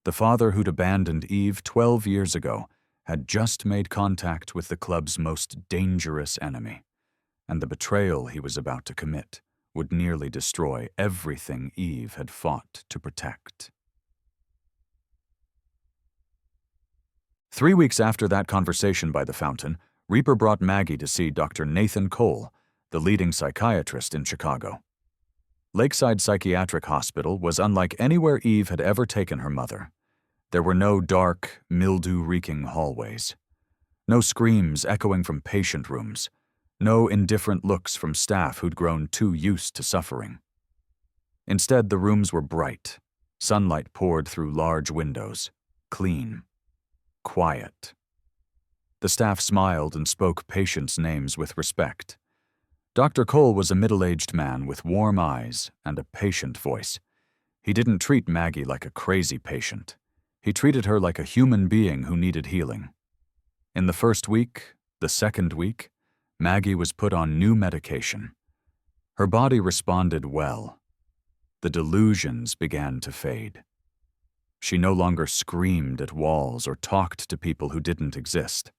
The father who'd abandoned Eve 12 years ago had just made contact with the club's most dangerous enemy, and the betrayal he was about to commit would nearly destroy everything Eve had fought to protect. 3 weeks after that conversation by the fountain, Reaper brought Maggie to see Dr. Nathan Cole, the leading psychiatrist in Chicago. Lakeside Psychiatric Hospital was unlike anywhere Eve had ever taken her mother. There were no dark, mildew-reeking hallways, no screams echoing from patient rooms, no indifferent looks from staff who'd grown too used to suffering. Instead, the rooms were bright. Sunlight poured through large windows, clean, quiet. The staff smiled and spoke patients' names with respect. Dr. Cole was a middle-aged man with warm eyes and a patient voice. He didn't treat Maggie like a crazy patient. He treated her like a human being who needed healing. In the first week, the second week, Maggie was put on new medication. Her body responded well. The delusions began to fade. She no longer screamed at walls or talked to people who didn't exist.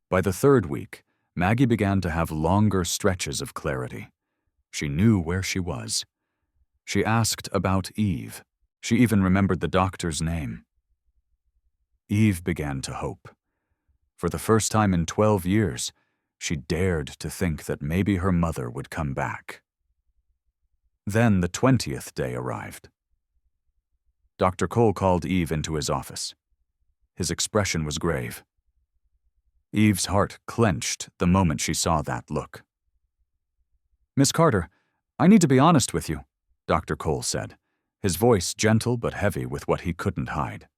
By the third week, Maggie began to have longer stretches of clarity. She knew where she was. She asked about Eve. She even remembered the doctor's name. Eve began to hope. For the first time in 12 years, she dared to think that maybe her mother would come back. Then the 20th day arrived. Dr. Cole called Eve into his office. His expression was grave. Eve's heart clenched the moment she saw that look. "Miss Carter, I need to be honest with you," Dr. Cole said, his voice gentle but heavy with what he couldn't hide.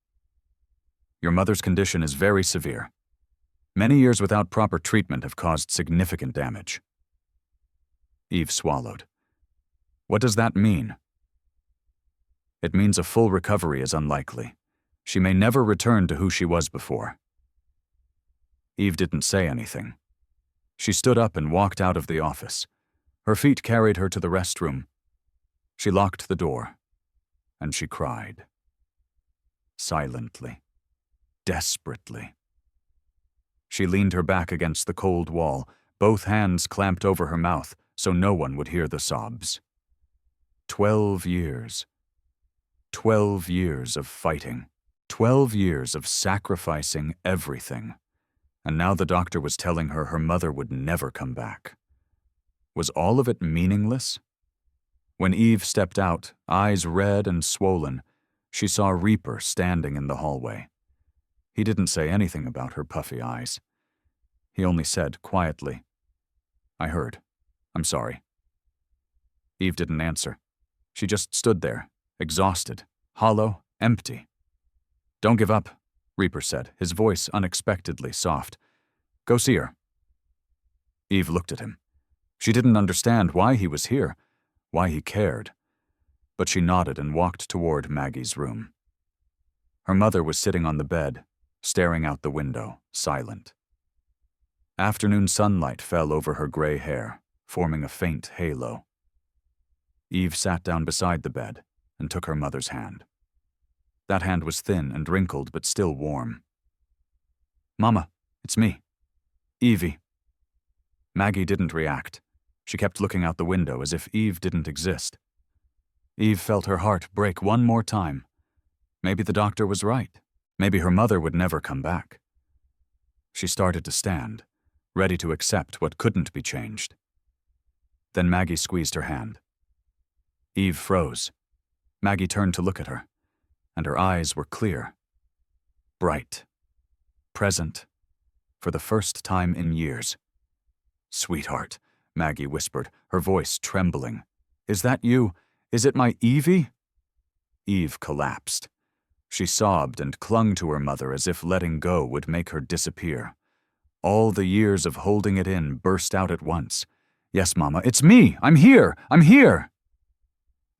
"Your mother's condition is very severe. Many years without proper treatment have caused significant damage." Eve swallowed. "What does that mean?" "It means a full recovery is unlikely. She may never return to who she was before." Eve didn't say anything. She stood up and walked out of the office. Her feet carried her to the restroom. She locked the door, and she cried. Silently. Desperately. She leaned her back against the cold wall, both hands clamped over her mouth so no one would hear the sobs. 12 years. 12 years of fighting. 12 years of sacrificing everything. And now the doctor was telling her her mother would never come back. Was all of it meaningless? When Eve stepped out, eyes red and swollen, she saw Reaper standing in the hallway. He didn't say anything about her puffy eyes. He only said quietly, "I heard. I'm sorry." Eve didn't answer. She just stood there, exhausted, hollow, empty. "Don't give up," Reaper said, his voice unexpectedly soft. "Go see her." Eve looked at him. She didn't understand why he was here, why he cared. But she nodded and walked toward Maggie's room. Her mother was sitting on the bed, staring out the window, silent. Afternoon sunlight fell over her gray hair, forming a faint halo. Eve sat down beside the bed and took her mother's hand. That hand was thin and wrinkled but still warm. "Mama, it's me. Evie." Maggie didn't react. She kept looking out the window as if Eve didn't exist. Eve felt her heart break one more time. Maybe the doctor was right. Maybe her mother would never come back. She started to stand, ready to accept what couldn't be changed. Then Maggie squeezed her hand. Eve froze. Maggie turned to look at her, and her eyes were clear, bright, present, for the first time in years. "Sweetheart," Maggie whispered, her voice trembling. "Is that you? Is it my Evie?" Eve collapsed. She sobbed and clung to her mother as if letting go would make her disappear. All the years of holding it in burst out at once. "Yes, Mama, it's me! I'm here! I'm here!"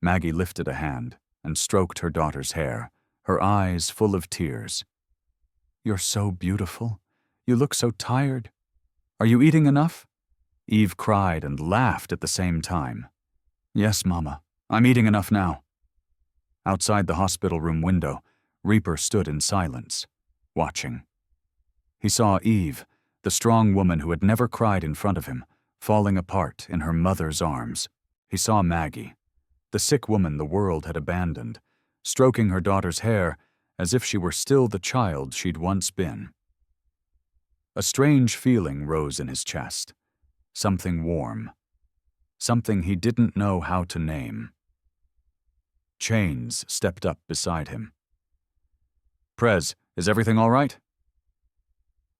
Maggie lifted a hand and stroked her daughter's hair, her eyes full of tears. "You're so beautiful. You look so tired. Are you eating enough?" Eve cried and laughed at the same time. "Yes, Mama, I'm eating enough now." Outside the hospital room window, Reaper stood in silence, watching. He saw Eve, the strong woman who had never cried in front of him, falling apart in her mother's arms. He saw Maggie, the sick woman the world had abandoned, stroking her daughter's hair as if she were still the child she'd once been. A strange feeling rose in his chest, something warm, something he didn't know how to name. Chains stepped up beside him. "Prez, is everything all right?"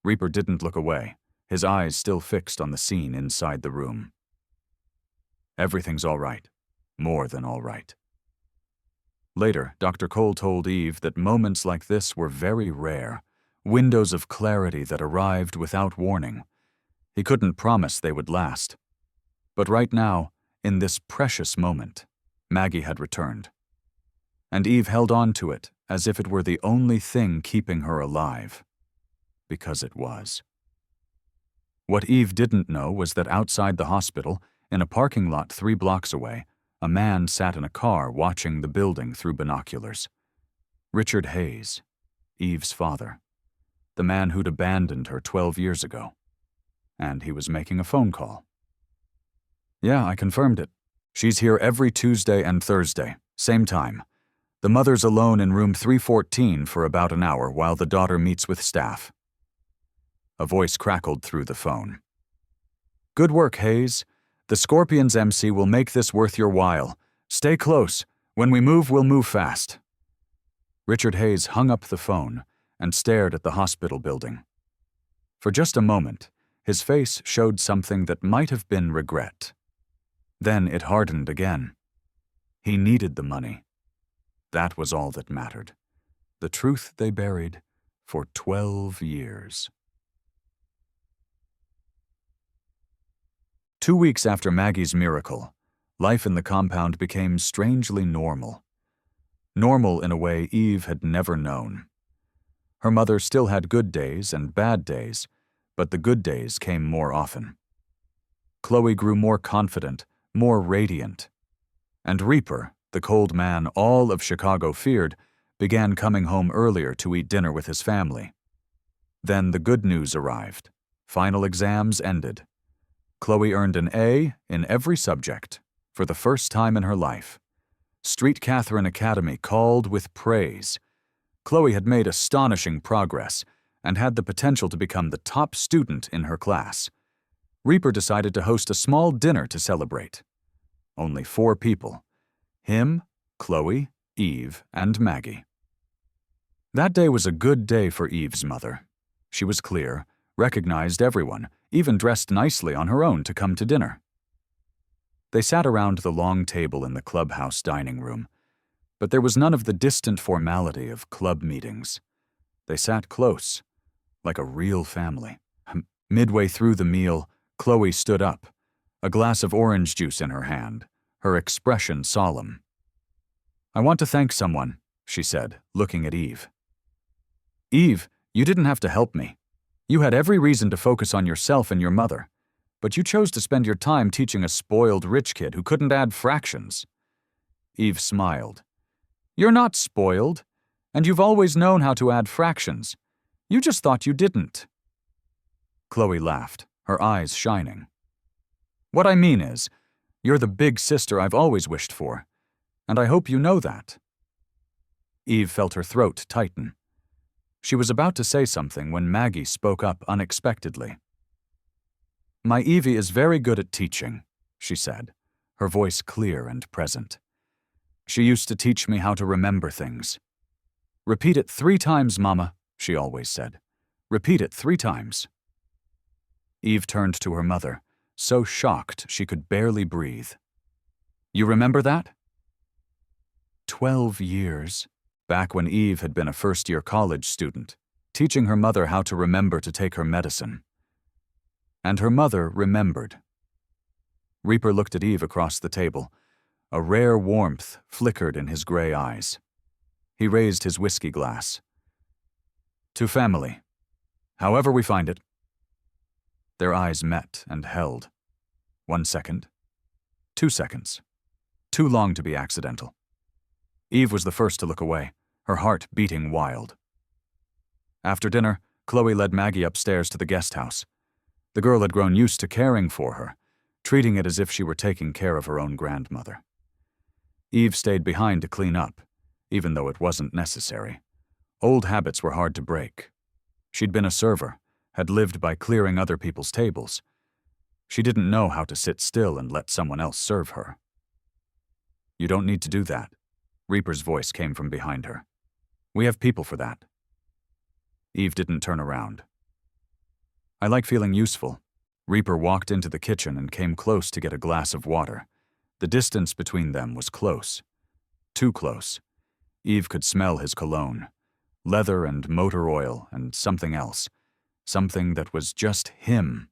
Reaper didn't look away, his eyes still fixed on the scene inside the room. "Everything's all right. More than all right." Later, Dr. Cole told Eve that moments like this were very rare, windows of clarity that arrived without warning. He couldn't promise they would last. But right now, in this precious moment, Maggie had returned. And Eve held on to it as if it were the only thing keeping her alive. Because it was. What Eve didn't know was that outside the hospital, in a parking lot 3 blocks away, a man sat in a car watching the building through binoculars. Richard Hayes, Eve's father, the man who'd abandoned her 12 years ago. And he was making a phone call. "Yeah, I confirmed it. She's here every Tuesday and Thursday, same time. The mother's alone in room 314 for about an hour while the daughter meets with staff." A voice crackled through the phone. "Good work, Hayes. The Scorpions MC will make this worth your while. Stay close. When we move, we'll move fast." Richard Hayes hung up the phone and stared at the hospital building. For just a moment, his face showed something that might have been regret. Then it hardened again. He needed the money. That was all that mattered. The truth they buried for 12 years. 2 weeks after Maggie's miracle, life in the compound became strangely normal. Normal in a way Eve had never known. Her mother still had good days and bad days, but the good days came more often. Chloe grew more confident, more radiant. And Reaper, the cold man all of Chicago feared, began coming home earlier to eat dinner with his family. Then the good news arrived. Final exams ended. Chloe earned an A in every subject, for the first time in her life. Street Catherine Academy called with praise. Chloe had made astonishing progress and had the potential to become the top student in her class. Reaper decided to host a small dinner to celebrate. Only 4 people: him, Chloe, Eve, and Maggie. That day was a good day for Eve's mother. She was clear, recognized everyone, even dressed nicely on her own to come to dinner. They sat around the long table in the clubhouse dining room, but there was none of the distant formality of club meetings. They sat close, like a real family. Midway through the meal, Chloe stood up, a glass of orange juice in her hand, her expression solemn. "I want to thank someone," she said, looking at Eve. "Eve, you didn't have to help me. You had every reason to focus on yourself and your mother, but you chose to spend your time teaching a spoiled rich kid who couldn't add fractions." Eve smiled. "You're not spoiled, and you've always known how to add fractions. You just thought you didn't." Chloe laughed, her eyes shining. "What I mean is, you're the big sister I've always wished for, and I hope you know that." Eve felt her throat tighten. She was about to say something when Maggie spoke up unexpectedly. "My Evie is very good at teaching," she said, her voice clear and present. "She used to teach me how to remember things. 'Repeat it 3 times, Mama,' she always said. 'Repeat it 3 times.'" Eve turned to her mother, so shocked she could barely breathe. "You remember that?" 12 years, back when Eve had been a first-year college student, teaching her mother how to remember to take her medicine. And her mother remembered. Reaper looked at Eve across the table. A rare warmth flickered in his gray eyes. He raised his whiskey glass. "To family, however we find it." Their eyes met and held. 1 second. 2 seconds. Too long to be accidental. Eve was the first to look away, her heart beating wild. After dinner, Chloe led Maggie upstairs to the guest house. The girl had grown used to caring for her, treating it as if she were taking care of her own grandmother. Eve stayed behind to clean up, even though it wasn't necessary. Old habits were hard to break. She'd been a server, had lived by clearing other people's tables. She didn't know how to sit still and let someone else serve her. "You don't need to do that," Reaper's voice came from behind her. "We have people for that." Eve didn't turn around. "I like feeling useful." Reaper walked into the kitchen and came close to get a glass of water. The distance between them was close. Too close. Eve could smell his cologne. Leather and motor oil and something else. Something that was just him.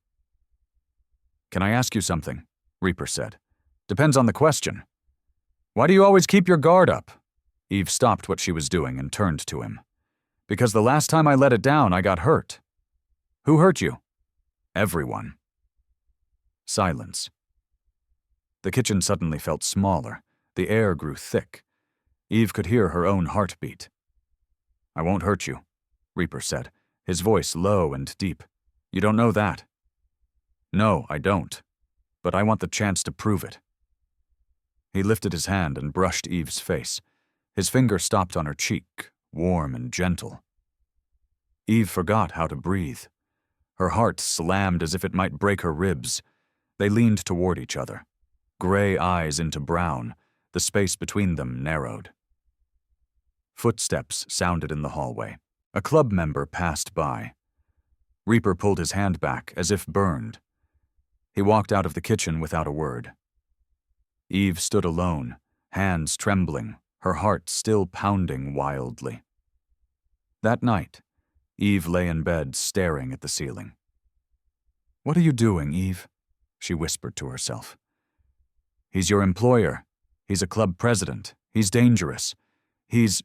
"Can I ask you something?" Reaper said. "Depends on the question." "Why do you always keep your guard up?" Eve stopped what she was doing and turned to him. "Because the last time I let it down, I got hurt." "Who hurt you?" "Everyone." Silence. The kitchen suddenly felt smaller. The air grew thick. Eve could hear her own heartbeat. "I won't hurt you," Reaper said, his voice low and deep. "You don't know that." "No, I don't. But I want the chance to prove it." He lifted his hand and brushed Eve's face. His finger stopped on her cheek, warm and gentle. Eve forgot how to breathe. Her heart slammed as if it might break her ribs. They leaned toward each other. Gray eyes into brown, the space between them narrowed. Footsteps sounded in the hallway. A club member passed by. Reaper pulled his hand back as if burned. He walked out of the kitchen without a word. Eve stood alone, hands trembling, her heart still pounding wildly. That night, Eve lay in bed staring at the ceiling. "What are you doing, Eve?" she whispered to herself. "He's your employer. He's a club president. He's dangerous. He's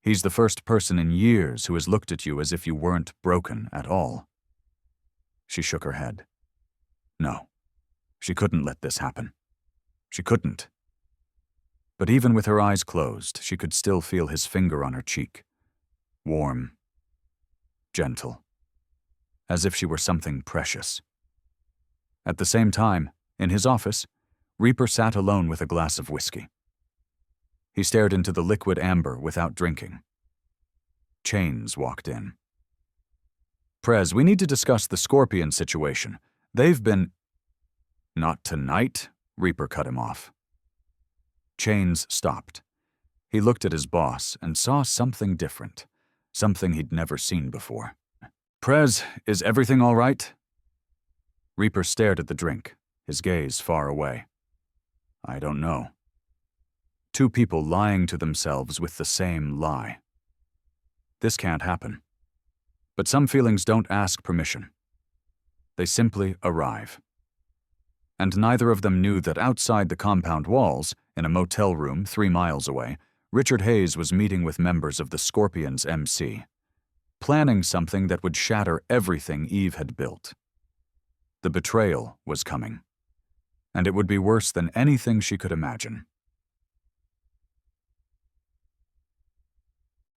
the first person in years who has looked at you as if you weren't broken at all." She shook her head. "No, She couldn't let this happen. She couldn't. But even with her eyes closed, she could still feel his finger on her cheek. Warm. Gentle. As if she were something precious. At the same time, in his office, Reaper sat alone with a glass of whiskey. He stared into the liquid amber without drinking. Chains walked in. "Prez, we need to discuss the Scorpion situation. They've been—" "Not tonight," Reaper cut him off. Chains stopped. He looked at his boss and saw something different, something he'd never seen before. "Prez, is everything all right?" Reaper stared at the drink, his gaze far away. "I don't know." Two people lying to themselves with the same lie. This can't happen. But some feelings don't ask permission. They simply arrive. And neither of them knew that outside the compound walls, in a motel room 3 miles away, Richard Hayes was meeting with members of the Scorpion's MC, planning something that would shatter everything Eve had built. The betrayal was coming, and it would be worse than anything she could imagine.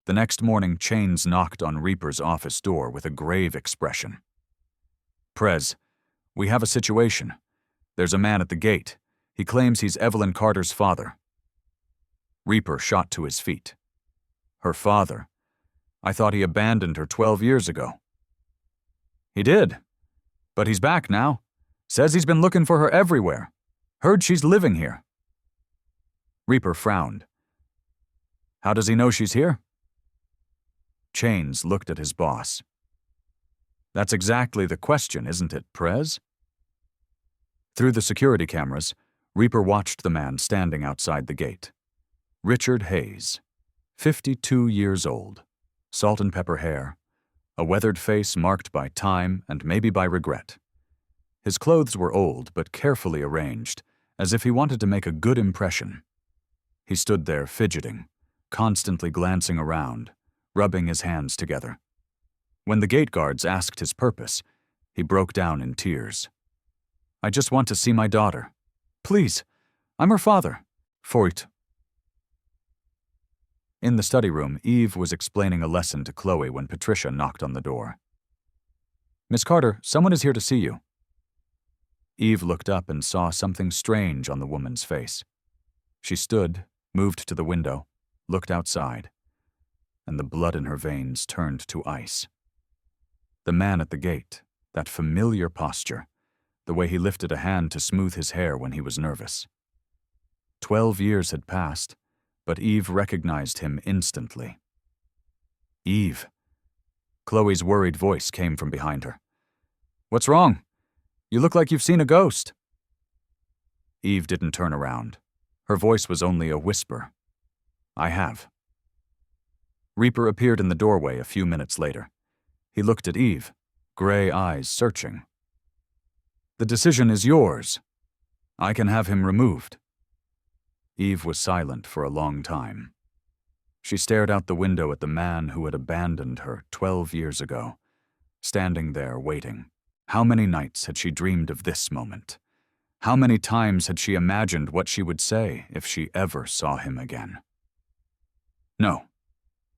The next morning, Chains knocked on Reaper's office door with a grave expression. "Prez, we have a situation. There's a man at the gate. He claims he's Evelyn Carter's father." Reaper shot to his feet. "Her father? I thought he abandoned her 12 years ago." "He did. But he's back now. Says he's been looking for her everywhere. Heard she's living here." Reaper frowned. "How does he know she's here?" Chains looked at his boss. "That's exactly the question, isn't it, Prez?" Through the security cameras, Reaper watched the man standing outside the gate. Richard Hayes, 52 years old, salt and pepper hair, a weathered face marked by time and maybe by regret. His clothes were old but carefully arranged, as if he wanted to make a good impression. He stood there fidgeting, constantly glancing around, rubbing his hands together. When the gate guards asked his purpose, he broke down in tears. "I just want to see my daughter. Please, I'm her father. Foyt." In the study room, Eve was explaining a lesson to Chloe when Patricia knocked on the door. "Miss Carter, someone is here to see you." Eve looked up and saw something strange on the woman's face. She stood, moved to the window, looked outside, and the blood in her veins turned to ice. The man at the gate, that familiar posture, the way he lifted a hand to smooth his hair when he was nervous. 12 years had passed, but Eve recognized him instantly. "Eve." Chloe's worried voice came from behind her. "What's wrong? You look like you've seen a ghost." Eve didn't turn around. Her voice was only a whisper. "I have." Reaper appeared in the doorway a few minutes later. He looked at Eve, gray eyes searching. "The decision is yours. I can have him removed." Eve was silent for a long time. She stared out the window at the man who had abandoned her 12 years ago, standing there waiting. How many nights had she dreamed of this moment? How many times had she imagined what she would say if she ever saw him again? "No.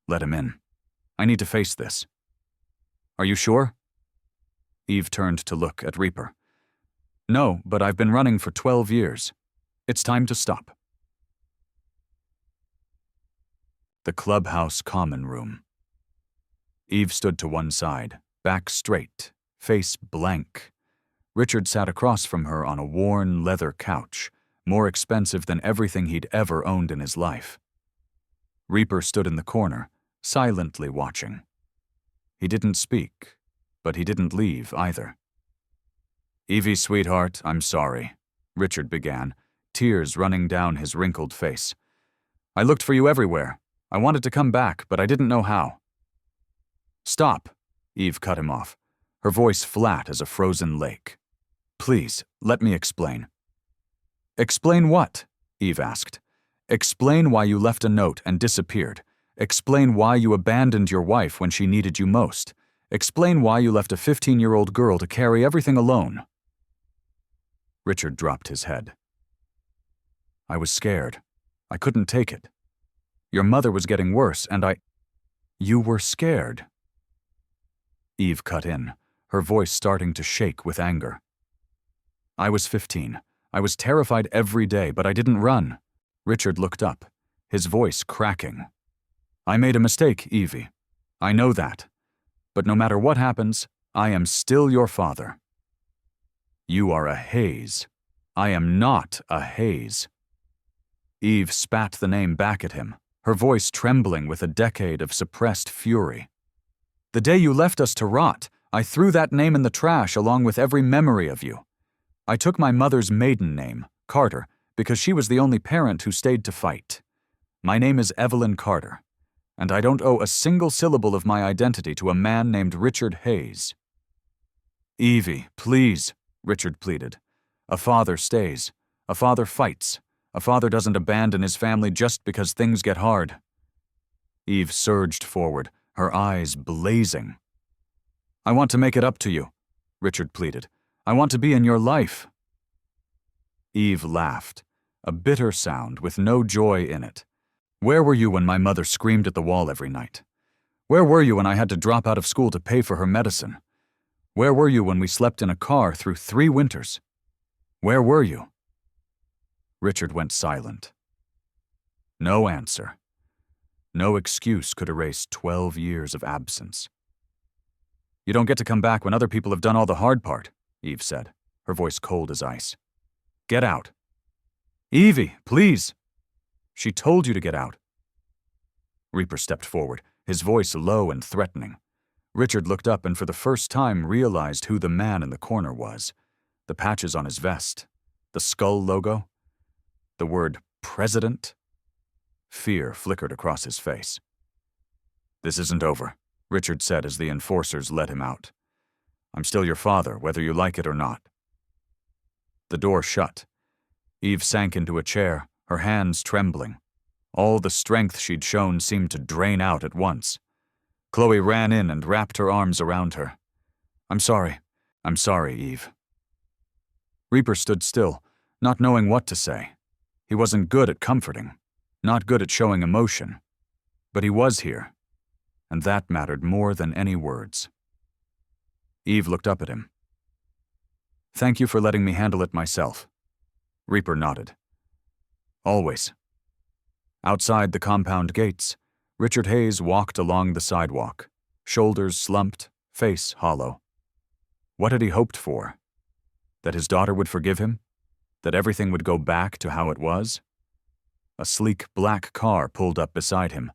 Let him in. I need to face this." "Are you sure?" Eve turned to look at Reaper. "No, but I've been running for 12 years. It's time to stop." The clubhouse common room. Eve stood to one side, back straight, face blank. Richard sat across from her on a worn leather couch, more expensive than everything he'd ever owned in his life. Reaper stood in the corner, silently watching. He didn't speak, but he didn't leave either. "Evie, sweetheart, I'm sorry," Richard began, tears running down his wrinkled face. "I looked for you everywhere. I wanted to come back, but I didn't know how." "Stop," Eve cut him off, her voice flat as a frozen lake. "Please, let me explain." "Explain what?" Eve asked. "Explain why you left a note and disappeared. Explain why you abandoned your wife when she needed you most. Explain why you left a 15-year-old girl to carry everything alone." Richard dropped his head. I was scared. I couldn't take it. Your mother was getting worse, and You were scared. Eve cut in, her voice starting to shake with anger. I was 15. I was terrified every day, but I didn't run. Richard looked up, his voice cracking. I made a mistake, Evie. I know that. But no matter what happens, I am still your father. You are a Hayes. I am not a Hayes. Eve spat the name back at him, her voice trembling with a decade of suppressed fury. The day you left us to rot, I threw that name in the trash along with every memory of you. I took my mother's maiden name, Carter, because she was the only parent who stayed to fight. My name is Evelyn Carter, and I don't owe a single syllable of my identity to a man named Richard Hayes. Evie, please, Richard pleaded. A father stays. A father fights. A father doesn't abandon his family just because things get hard. Eve surged forward, her eyes blazing. I want to make it up to you, Richard pleaded. I want to be in your life. Eve laughed, a bitter sound with no joy in it. Where were you when my mother screamed at the wall every night? Where were you when I had to drop out of school to pay for her medicine? Where were you when we slept in a car through 3 winters? Where were you? Richard went silent. No answer. No excuse could erase 12 years of absence. You don't get to come back when other people have done all the hard part, Eve said, her voice cold as ice. Get out. Evie, please. She told you to get out. Reaper stepped forward, his voice low and threatening. Richard looked up and for the first time realized who the man in the corner was. The patches on his vest, the skull logo, the word President. Fear flickered across his face. This isn't over, Richard said as the enforcers led him out. I'm still your father, whether you like it or not. The door shut. Eve sank into a chair, her hands trembling. All the strength she'd shown seemed to drain out at once. Chloe ran in and wrapped her arms around her. I'm sorry, Eve. Reaper stood still, not knowing what to say. He wasn't good at comforting, not good at showing emotion. But he was here, and that mattered more than any words. Eve looked up at him. Thank you for letting me handle it myself. Reaper nodded. Always. Outside the compound gates, Richard Hayes walked along the sidewalk, shoulders slumped, face hollow. What had he hoped for? That his daughter would forgive him? That everything would go back to how it was? A sleek black car pulled up beside him.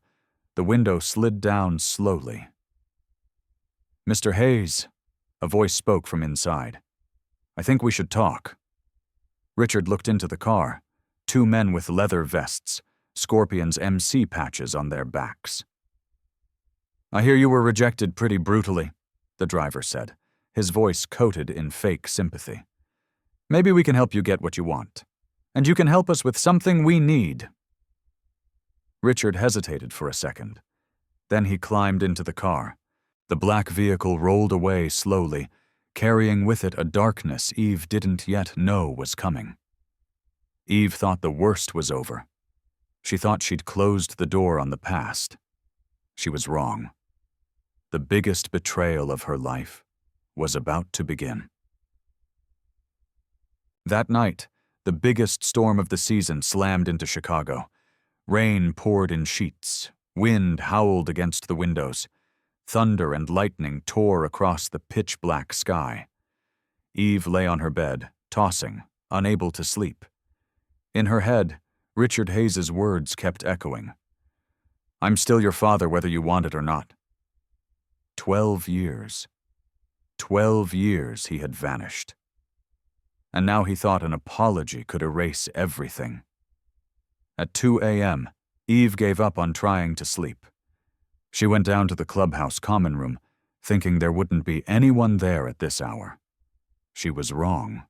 The window slid down slowly. Mr. Hayes, a voice spoke from inside. I think we should talk. Richard looked into the car. 2 men with leather vests, Scorpion's MC patches on their backs. I hear you were rejected pretty brutally, the driver said, his voice coated in fake sympathy. Maybe we can help you get what you want. And you can help us with something we need. Richard hesitated for a second. Then he climbed into the car. The black vehicle rolled away slowly, carrying with it a darkness Eve didn't yet know was coming. Eve thought the worst was over. She thought she'd closed the door on the past. She was wrong. The biggest betrayal of her life was about to begin. That night, the biggest storm of the season slammed into Chicago. Rain poured in sheets. Wind howled against the windows. Thunder and lightning tore across the pitch-black sky. Eve lay on her bed, tossing, unable to sleep. In her head, Richard Hayes's words kept echoing. I'm still your father whether you want it or not. 12 years. 12 years he had vanished. And now he thought an apology could erase everything. At 2 a.m., Eve gave up on trying to sleep. She went down to the clubhouse common room, thinking there wouldn't be anyone there at this hour. She was wrong.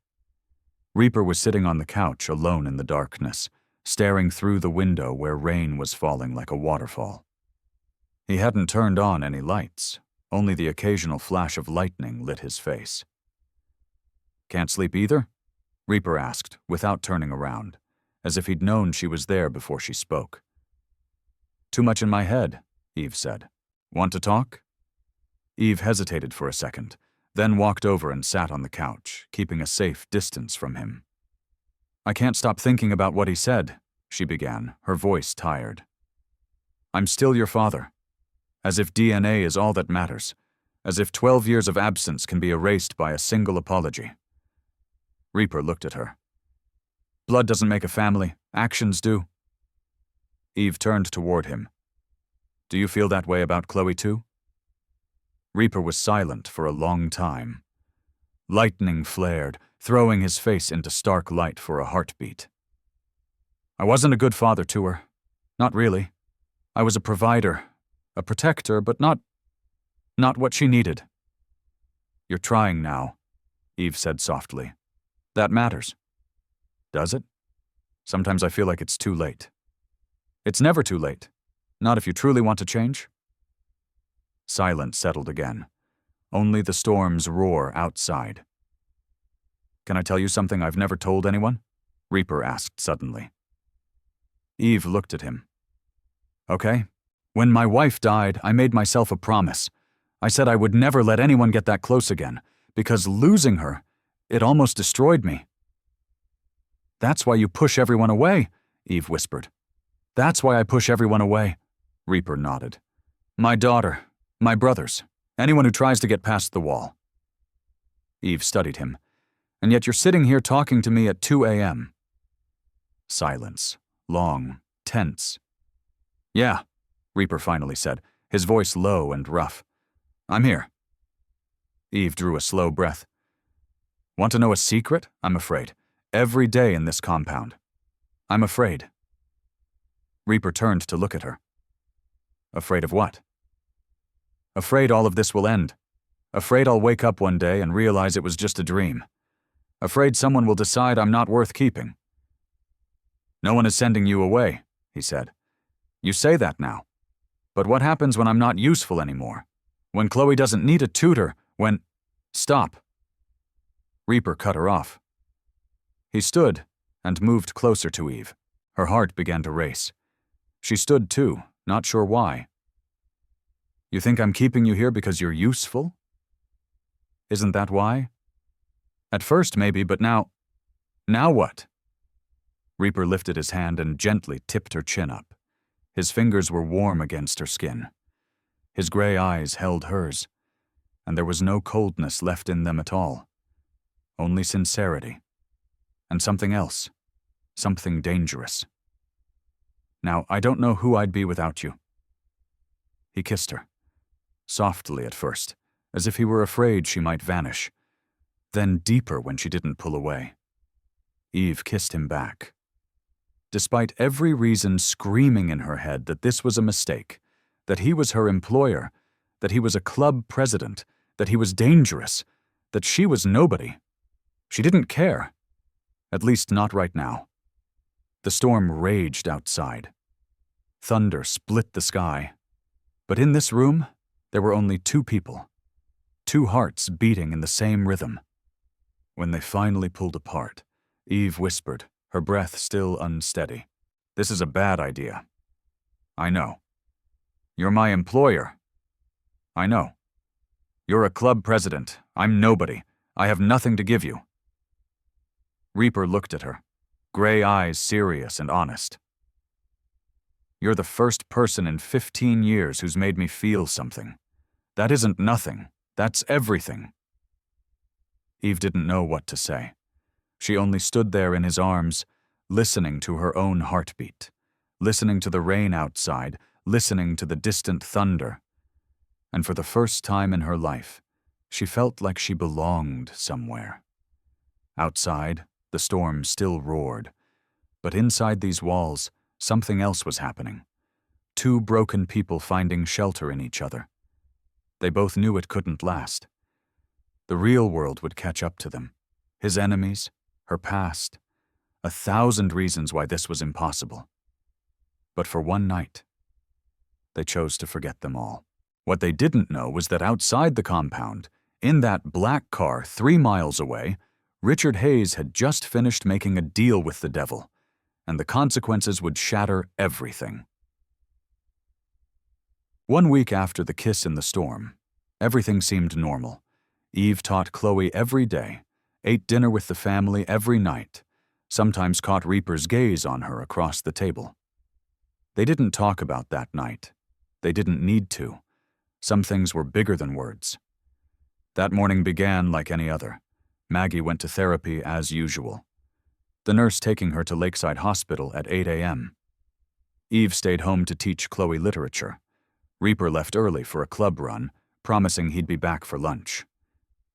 Reaper was sitting on the couch alone in the darkness, staring through the window where rain was falling like a waterfall. He hadn't turned on any lights, only the occasional flash of lightning lit his face. Can't sleep either? Reaper asked, without turning around, as if he'd known she was there before she spoke. Too much in my head, Eve said. Want to talk? Eve hesitated for a second, then walked over and sat on the couch, keeping a safe distance from him. I can't stop thinking about what he said, she began, her voice tired. I'm still your father. As if DNA is all that matters. As if 12 years of absence can be erased by a single apology. Reaper looked at her. Blood doesn't make a family, actions do. Eve turned toward him. Do you feel that way about Chloe too? Reaper was silent for a long time. Lightning flared, throwing his face into stark light for a heartbeat. I wasn't a good father to her. Not really. I was a provider, a protector, but not what she needed. You're trying now, Eve said softly. That matters. Does it? Sometimes I feel like it's too late. It's never too late. Not if you truly want to change. Silence settled again. Only the storm's roar outside. Can I tell you something I've never told anyone? Reaper asked suddenly. Eve looked at him. Okay. When my wife died, I made myself a promise. I said I would never let anyone get that close again, because losing her, it almost destroyed me. That's why you push everyone away, Eve whispered. That's why I push everyone away, Reaper nodded. My daughter, my brothers, anyone who tries to get past the wall. Eve studied him. And yet you're sitting here talking to me at 2 a.m. Silence. Long. Tense. Yeah, Reaper finally said, his voice low and rough. I'm here. Eve drew a slow breath. Want to know a secret? I'm afraid. Every day in this compound. I'm afraid. Reaper turned to look at her. Afraid of what? Afraid all of this will end. Afraid I'll wake up one day and realize it was just a dream. Afraid someone will decide I'm not worth keeping. No one is sending you away, he said. You say that now. But what happens when I'm not useful anymore? When Chloe doesn't need a tutor? When... Stop. Reaper cut her off. He stood and moved closer to Eve. Her heart began to race. She stood too, not sure why. You think I'm keeping you here because you're useful? Isn't that why? At first maybe, but now... Now what? Reaper lifted his hand and gently tipped her chin up. His fingers were warm against her skin. His gray eyes held hers, and there was no coldness left in them at all. Only sincerity. And something else. Something dangerous. Now, I don't know who I'd be without you. He kissed her. Softly at first, as if he were afraid she might vanish. Then deeper when she didn't pull away. Eve kissed him back. Despite every reason screaming in her head that this was a mistake, that he was her employer, that he was a club president, that he was dangerous, that she was nobody. She didn't care. At least not right now. The storm raged outside. Thunder split the sky. But in this room, there were only two people. Two hearts beating in the same rhythm. When they finally pulled apart, Eve whispered, her breath still unsteady. This is a bad idea. I know. You're my employer. I know. You're a club president. I'm nobody. I have nothing to give you. Reaper looked at her, gray eyes serious and honest. You're the first person in 15 years who's made me feel something. That isn't nothing. That's everything. Eve didn't know what to say. She only stood there in his arms, listening to her own heartbeat, listening to the rain outside, listening to the distant thunder. And for the first time in her life, she felt like she belonged somewhere. Outside, the storm still roared, but inside these walls, something else was happening. Two broken people finding shelter in each other. They both knew it couldn't last. The real world would catch up to them. His enemies, her past, 1,000 reasons why this was impossible. But for one night, they chose to forget them all. What they didn't know was that outside the compound, in that black car 3 miles away, Richard Hayes had just finished making a deal with the devil, and the consequences would shatter everything. 1 week after the kiss in the storm, everything seemed normal. Eve taught Chloe every day, ate dinner with the family every night, sometimes caught Reaper's gaze on her across the table. They didn't talk about that night. They didn't need to. Some things were bigger than words. That morning began like any other. Maggie went to therapy as usual, the nurse taking her to Lakeside Hospital at 8 a.m. Eve stayed home to teach Chloe literature. Reaper left early for a club run, promising he'd be back for lunch.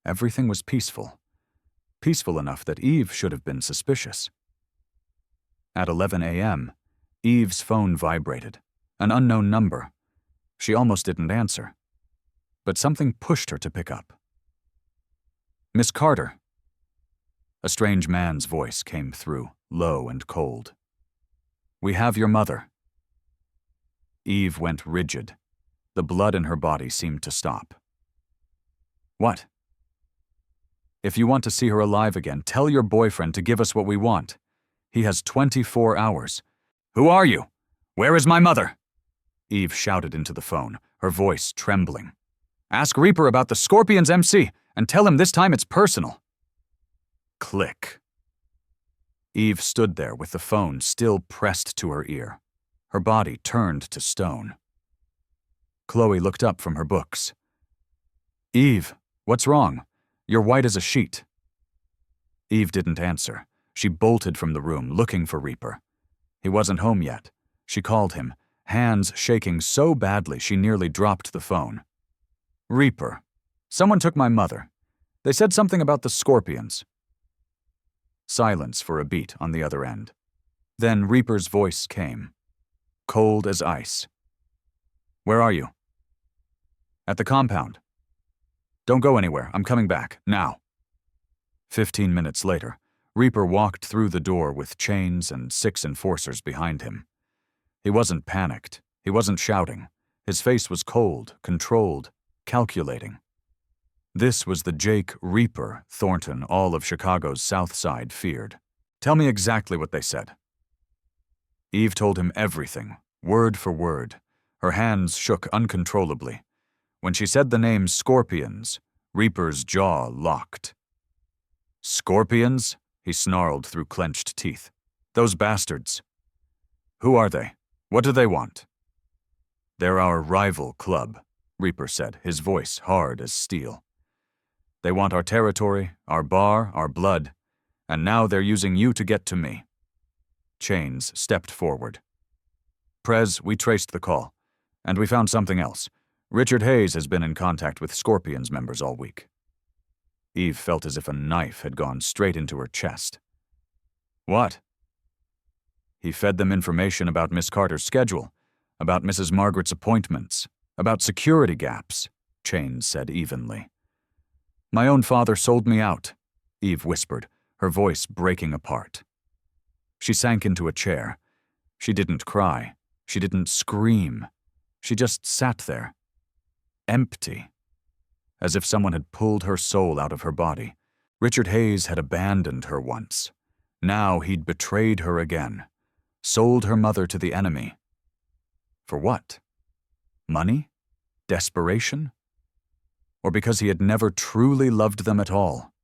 Everything was peaceful. Peaceful enough that Eve should have been suspicious. At 11 a.m., Eve's phone vibrated, an unknown number. She almost didn't answer, but something pushed her to pick up. "Miss Carter." A strange man's voice came through, low and cold. "We have your mother." Eve went rigid. The blood in her body seemed to stop. "What?" "If you want to see her alive again, tell your boyfriend to give us what we want. He has 24 hours. "Who are you? Where is my mother?" Eve shouted into the phone, her voice trembling. "Ask Reaper about the Scorpions MC and tell him this time it's personal." Click. Eve stood there with the phone still pressed to her ear. Her body turned to stone. Chloe looked up from her books. "Eve, what's wrong? You're white as a sheet." Eve didn't answer. She bolted from the room, looking for Reaper. He wasn't home yet. She called him, hands shaking so badly she nearly dropped the phone. "Reaper, someone took my mother. They said something about the Scorpions." Silence for a beat on the other end. Then Reaper's voice came, cold as ice. "Where are you?" "At the compound." "Don't go anywhere. I'm coming back, now." 15 minutes later, Reaper walked through the door with chains and 6 enforcers behind him. He wasn't panicked. He wasn't shouting. His face was cold, controlled, calculating. This was the Jake Reaper Thornton all of Chicago's South Side feared. "Tell me exactly what they said." Eve told him everything, word for word. Her hands shook uncontrollably. When she said the name Scorpions, Reaper's jaw locked. "Scorpions?" he snarled through clenched teeth. "Those bastards." "Who are they? What do they want?" "They're our rival club," Reaper said, his voice hard as steel. "They want our territory, our bar, our blood, and now they're using you to get to me." Chains stepped forward. "Prez, we traced the call, and we found something else. Richard Hayes has been in contact with Scorpions members all week." Eve felt as if a knife had gone straight into her chest. "What?" "He fed them information about Miss Carter's schedule, about Mrs. Margaret's appointments, about security gaps," Chains said evenly. "My own father sold me out," Eve whispered, her voice breaking apart. She sank into a chair. She didn't cry. She didn't scream. She just sat there, empty, as if someone had pulled her soul out of her body. Richard Hayes had abandoned her once. Now he'd betrayed her again, sold her mother to the enemy. For what? Money? Desperation? Or because he had never truly loved them at all?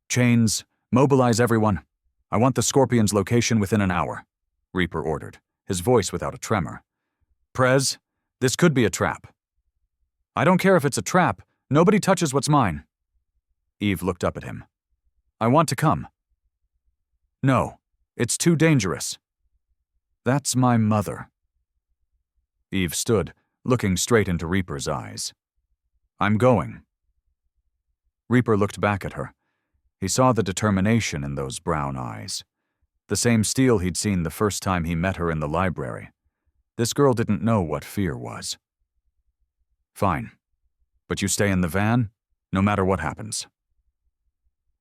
"Chains, mobilize everyone. I want the Scorpions' location within an hour," Reaper ordered, his voice without a tremor. "Prez, this could be a trap." "I don't care if it's a trap. Nobody touches what's mine." Eve looked up at him. "I want to come." "No, it's too dangerous." "That's my mother." Eve stood, looking straight into Reaper's eyes. "I'm going." Reaper looked back at her. He saw the determination in those brown eyes. The same steel he'd seen the first time he met her in the library. This girl didn't know what fear was. "Fine. But you stay in the van, no matter what happens."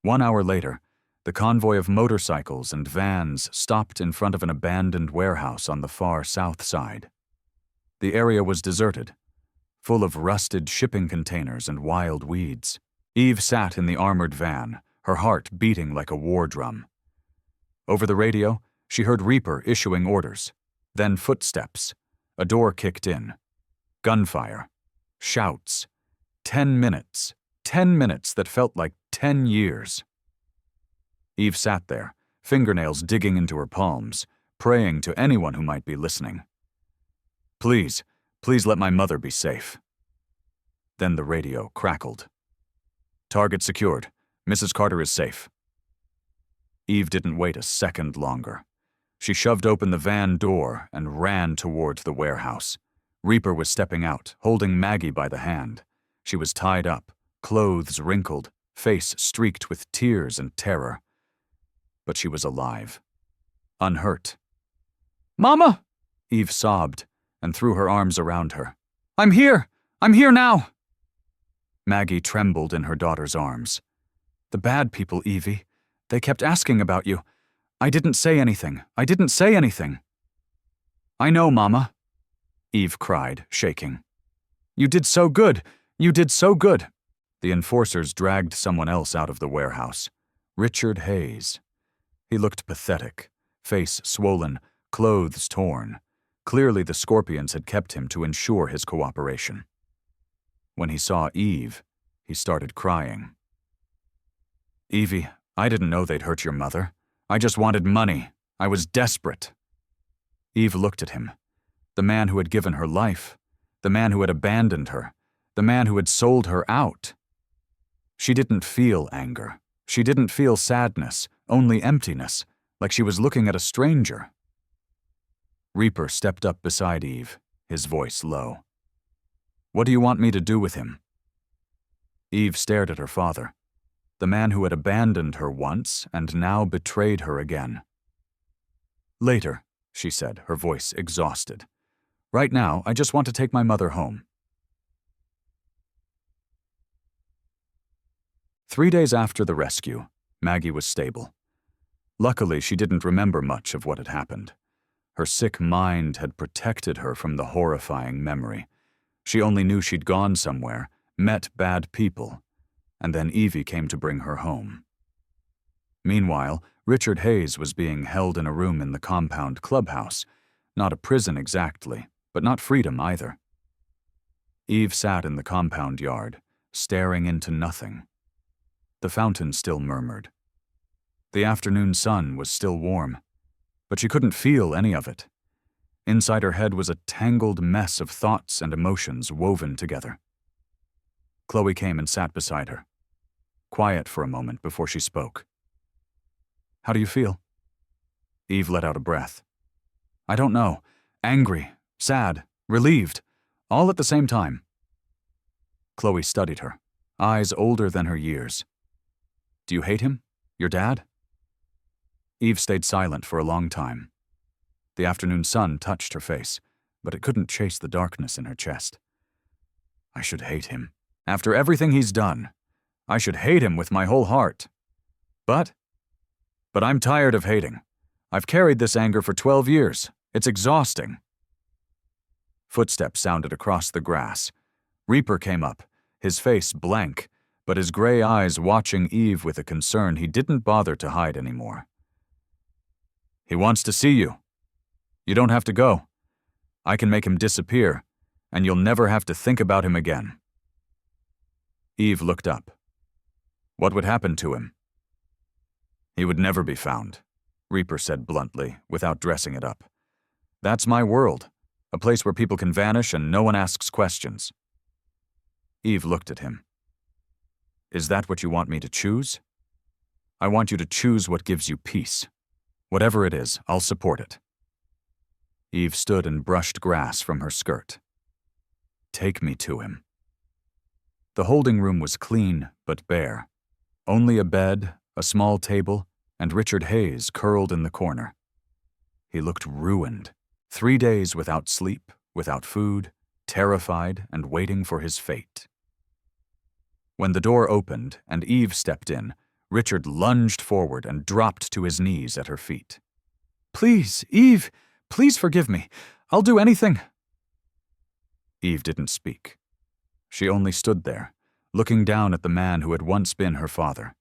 1 hour later, the convoy of motorcycles and vans stopped in front of an abandoned warehouse on the far south side. The area was deserted, full of rusted shipping containers and wild weeds. Eve sat in the armored van, her heart beating like a war drum. Over the radio, she heard Reaper issuing orders, then footsteps, a door kicked in, gunfire, shouts, 10 minutes, 10 minutes that felt like 10 years. Eve sat there, fingernails digging into her palms, praying to anyone who might be listening. Please, please let my mother be safe. Then the radio crackled. Target secured. Mrs. Carter is safe. Eve didn't wait a second longer. She shoved open the van door and ran toward the warehouse. Reaper was stepping out, holding Maggie by the hand. She was tied up, clothes wrinkled, face streaked with tears and terror. But she was alive. Unhurt. "Mama!" Eve sobbed and threw her arms around her. "I'm here! I'm here now!" Maggie trembled in her daughter's arms. "The bad people, Evie. They kept asking about you. I didn't say anything. I didn't say anything." "I know, Mama," Eve cried, shaking. "You did so good. You did so good." The enforcers dragged someone else out of the warehouse. Richard Hayes. He looked pathetic, face swollen, clothes torn. Clearly the Scorpions had kept him to ensure his cooperation. When he saw Eve, he started crying. "Evie, I didn't know they'd hurt your mother. I just wanted money. I was desperate." Eve looked at him. The man who had given her life. The man who had abandoned her. The man who had sold her out. She didn't feel anger. She didn't feel sadness, only emptiness, like she was looking at a stranger. Reaper stepped up beside Eve, his voice low. "What do you want me to do with him?" Eve stared at her father, the man who had abandoned her once and now betrayed her again. "Later," she said, her voice exhausted. "Right now, I just want to take my mother home." 3 days after the rescue, Maggie was stable. Luckily, she didn't remember much of what had happened. Her sick mind had protected her from the horrifying memory. She only knew she'd gone somewhere, met bad people, and then Evie came to bring her home. Meanwhile, Richard Hayes was being held in a room in the compound clubhouse, not a prison exactly, but not freedom either. Eve sat in the compound yard, staring into nothing. The fountain still murmured. The afternoon sun was still warm, but she couldn't feel any of it. Inside her head was a tangled mess of thoughts and emotions woven together. Chloe came and sat beside her, quiet for a moment before she spoke. "How do you feel?" Eve let out a breath. "I don't know. Angry, sad, relieved, all at the same time." Chloe studied her, eyes older than her years. "Do you hate him? Your dad?" Eve stayed silent for a long time. The afternoon sun touched her face, but it couldn't chase the darkness in her chest. "I should hate him. After everything he's done, I should hate him with my whole heart. But I'm tired of hating. I've carried this anger for 12 years. It's exhausting." Footsteps sounded across the grass. Reaper came up, his face blank, but his gray eyes watching Eve with a concern he didn't bother to hide anymore. "He wants to see you. You don't have to go. I can make him disappear, and you'll never have to think about him again." Eve looked up. "What would happen to him?" "He would never be found," Reaper said bluntly, without dressing it up. "That's my world, a place where people can vanish and no one asks questions." Eve looked at him. "Is that what you want me to choose?" "I want you to choose what gives you peace. Whatever it is, I'll support it." Eve stood and brushed grass from her skirt. "Take me to him." The holding room was clean but bare. Only a bed, a small table, and Richard Hayes curled in the corner. He looked ruined. 3 days without sleep, without food, terrified and waiting for his fate. When the door opened and Eve stepped in, Richard lunged forward and dropped to his knees at her feet. "Please, Eve, please forgive me. I'll do anything." Eve didn't speak. She only stood there, looking down at the man who had once been her father.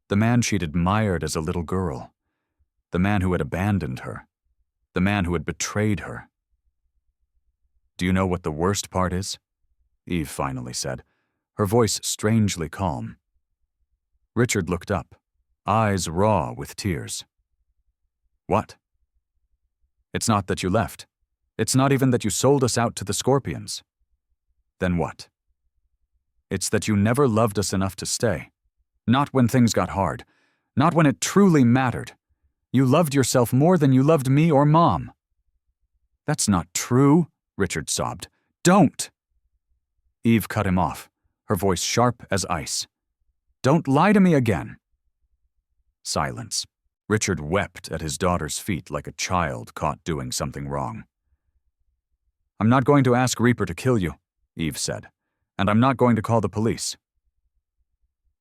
The man she'd admired as a little girl. The man who had abandoned her. The man who had betrayed her. "Do you know what the worst part is?" Eve finally said, her voice strangely calm. Richard looked up, eyes raw with tears. "What?" "It's not that you left. It's not even that you sold us out to the scorpions." "Then what?" "It's that you never loved us enough to stay. Not when things got hard. Not when it truly mattered. You loved yourself more than you loved me or Mom." "That's not true," Richard sobbed. "Don't!" Eve cut him off, her voice sharp as ice. "Don't lie to me again." Silence. Richard wept at his daughter's feet like a child caught doing something wrong. "I'm not going to ask Reaper to kill you," Eve said, "and I'm not going to call the police."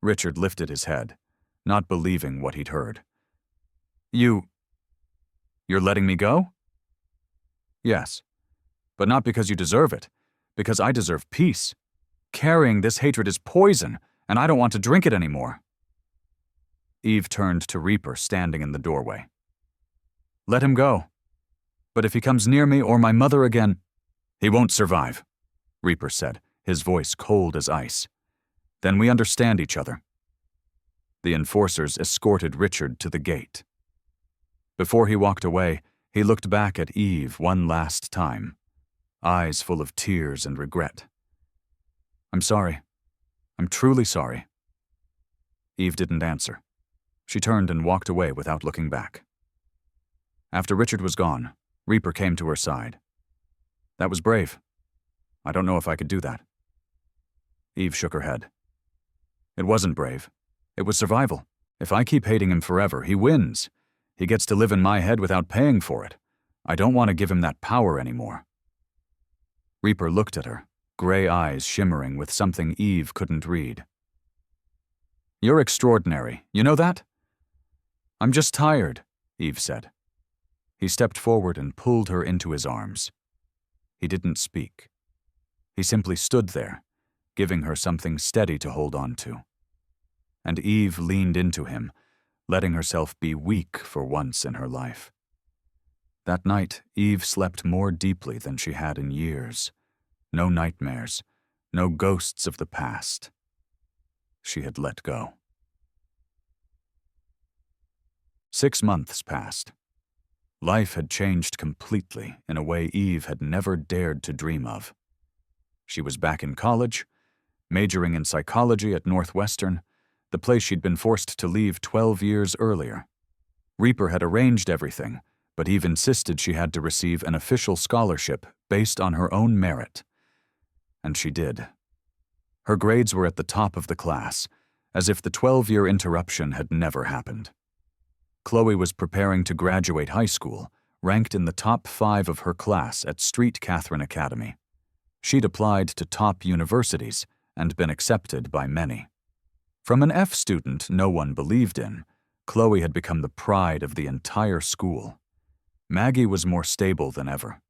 Richard lifted his head, not believing what he'd heard. You're letting me go?" "Yes, but not because you deserve it, because I deserve peace. Carrying this hatred is poison, and I don't want to drink it anymore." Eve turned to Reaper standing in the doorway. "Let him go. But if he comes near me or my mother again—" "He won't survive," Reaper said, his voice cold as ice. "Then we understand each other." The enforcers escorted Richard to the gate. Before he walked away, he looked back at Eve one last time, eyes full of tears and regret. "I'm sorry. I'm truly sorry." Eve didn't answer. She turned and walked away without looking back. After Richard was gone, Reaper came to her side. "That was brave. I don't know if I could do that." Eve shook her head. "It wasn't brave. It was survival. If I keep hating him forever, he wins. He gets to live in my head without paying for it. I don't want to give him that power anymore." Reaper looked at her, gray eyes shimmering with something Eve couldn't read. "You're extraordinary, you know that?" "I'm just tired," Eve said. He stepped forward and pulled her into his arms. He didn't speak. He simply stood there, giving her something steady to hold on to. And Eve leaned into him, letting herself be weak for once in her life. That night, Eve slept more deeply than she had in years. No nightmares, no ghosts of the past. She had let go. 6 months passed. Life had changed completely in a way Eve had never dared to dream of. She was back in college, majoring in psychology at Northwestern, the place she'd been forced to leave 12 years earlier. Reaper had arranged everything, but Eve insisted she had to receive an official scholarship based on her own merit. And she did. Her grades were at the top of the class, as if the 12-year interruption had never happened. Chloe was preparing to graduate high school, ranked in the top 5 of her class at Street Catherine Academy. She'd applied to top universities and been accepted by many. From an F student no one believed in, Chloe had become the pride of the entire school. Maggie was more stable than ever.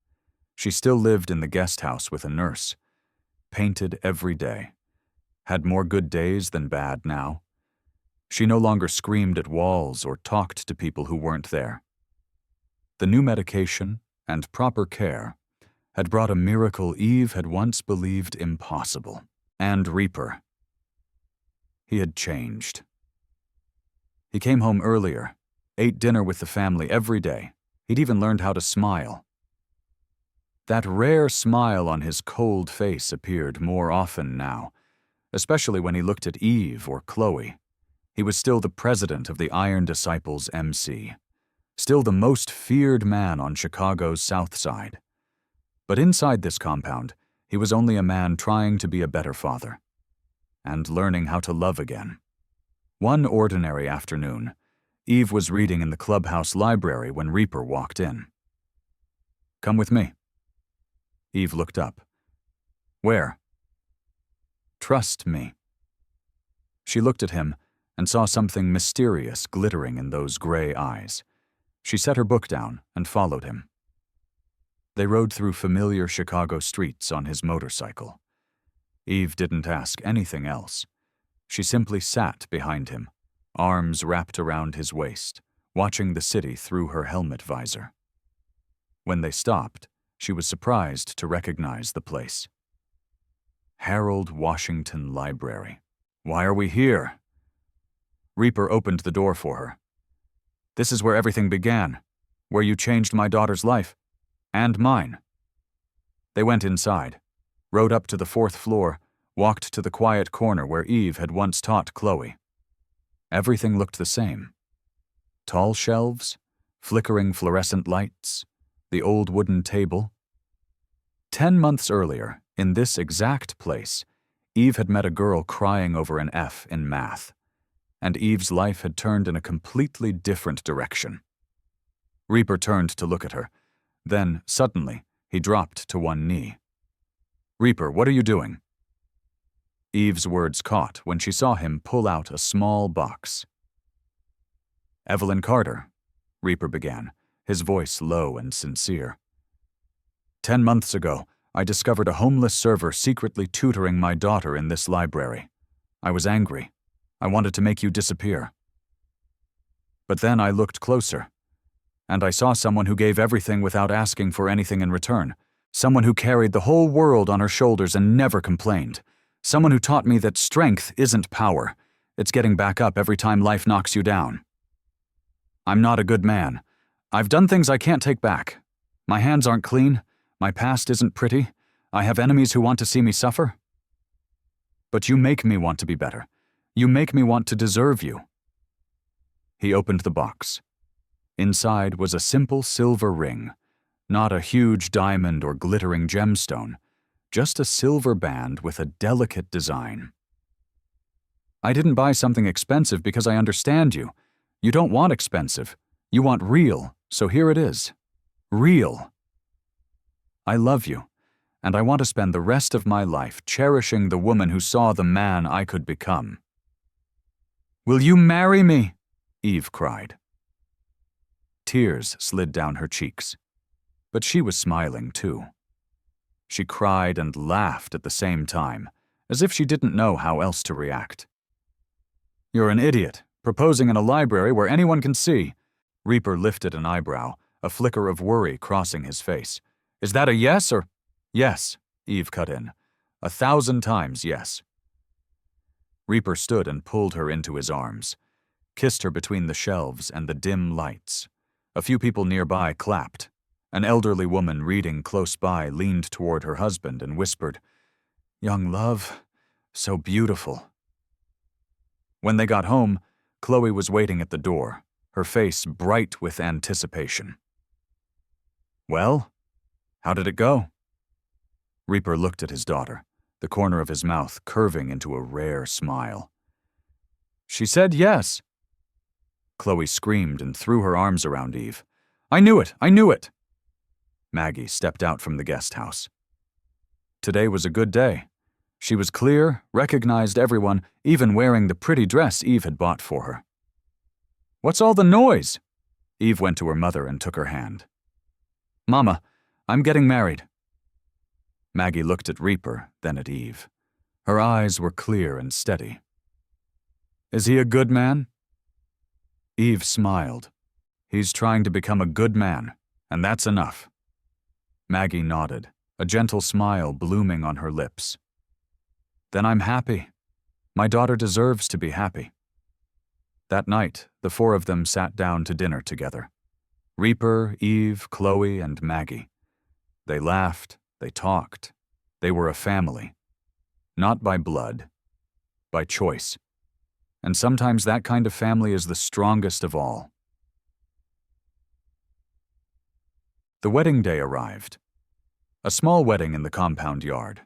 She still lived in the guest house with a nurse, painted every day, had more good days than bad now. She no longer screamed at walls or talked to people who weren't there. The new medication and proper care had brought a miracle Eve had once believed impossible. And Reaper. He had changed. He came home earlier, ate dinner with the family every day. He'd even learned how to smile. That rare smile on his cold face appeared more often now, especially when he looked at Eve or Chloe. He was still the president of the Iron Disciples MC, still the most feared man on Chicago's South Side. But inside this compound, he was only a man trying to be a better father and learning how to love again. One ordinary afternoon, Eve was reading in the clubhouse library when Reaper walked in. "Come with me." Eve looked up. "Where?" "Trust me." She looked at him and saw something mysterious glittering in those gray eyes. She set her book down and followed him. They rode through familiar Chicago streets on his motorcycle. Eve didn't ask anything else. She simply sat behind him, arms wrapped around his waist, watching the city through her helmet visor. When they stopped, she was surprised to recognize the place. Harold Washington Library. Why are we here? Reaper opened the door for her. This is where everything began, where you changed my daughter's life, and mine. They went inside, rode up to the 4th floor, walked to the quiet corner where Eve had once taught Chloe. Everything looked the same. Tall shelves, flickering fluorescent lights, the old wooden table. 10 months earlier, in this exact place, Eve had met a girl crying over an F in math, and Eve's life had turned in a completely different direction. Reaper turned to look at her. Then, suddenly, he dropped to one knee. "Reaper, what are you doing?" Eve's words caught when she saw him pull out a small box. "Evelyn Carter," Reaper began, his voice low and sincere. "10 months ago, I discovered a homeless server secretly tutoring my daughter in this library. I was angry. I wanted to make you disappear. But then I looked closer, and I saw someone who gave everything without asking for anything in return. Someone who carried the whole world on her shoulders and never complained. Someone who taught me that strength isn't power. It's getting back up every time life knocks you down. I'm not a good man. I've done things I can't take back. My hands aren't clean. My past isn't pretty. I have enemies who want to see me suffer. But you make me want to be better. You make me want to deserve you." He opened the box. Inside was a simple silver ring, not a huge diamond or glittering gemstone, just a silver band with a delicate design. "I didn't buy something expensive because I understand you. You don't want expensive. You want real, so here it is. Real. I love you, and I want to spend the rest of my life cherishing the woman who saw the man I could become." "Will you marry me?" Eve cried. Tears slid down her cheeks, but she was smiling too. She cried and laughed at the same time, as if she didn't know how else to react. "You're an idiot, proposing in a library where anyone can see." Reaper lifted an eyebrow, a flicker of worry crossing his face. "Is that a yes or—" "Yes," Eve cut in. 1,000 times yes. Reaper stood and pulled her into his arms, kissed her between the shelves and the dim lights. A few people nearby clapped. An elderly woman reading close by leaned toward her husband and whispered, "Young love, so beautiful." When they got home, Chloe was waiting at the door, her face bright with anticipation. "Well, how did it go?" Reaper looked at his daughter, the corner of his mouth curving into a rare smile. "She said yes." Chloe screamed and threw her arms around Eve. "I knew it! I knew it!" Maggie stepped out from the guest house. Today was a good day. She was clear, recognized everyone, even wearing the pretty dress Eve had bought for her. "What's all the noise?" Eve went to her mother and took her hand. "Mama, I'm getting married." Maggie looked at Reaper, then at Eve. Her eyes were clear and steady. "Is he a good man?" Eve smiled. "He's trying to become a good man, and that's enough." Maggie nodded, a gentle smile blooming on her lips. "Then I'm happy. My daughter deserves to be happy." That night, the 4 of them sat down to dinner together. Reaper, Eve, Chloe, and Maggie. They laughed, they talked. They were a family. Not by blood, by choice. And sometimes that kind of family is the strongest of all. The wedding day arrived. A small wedding in the compound yard.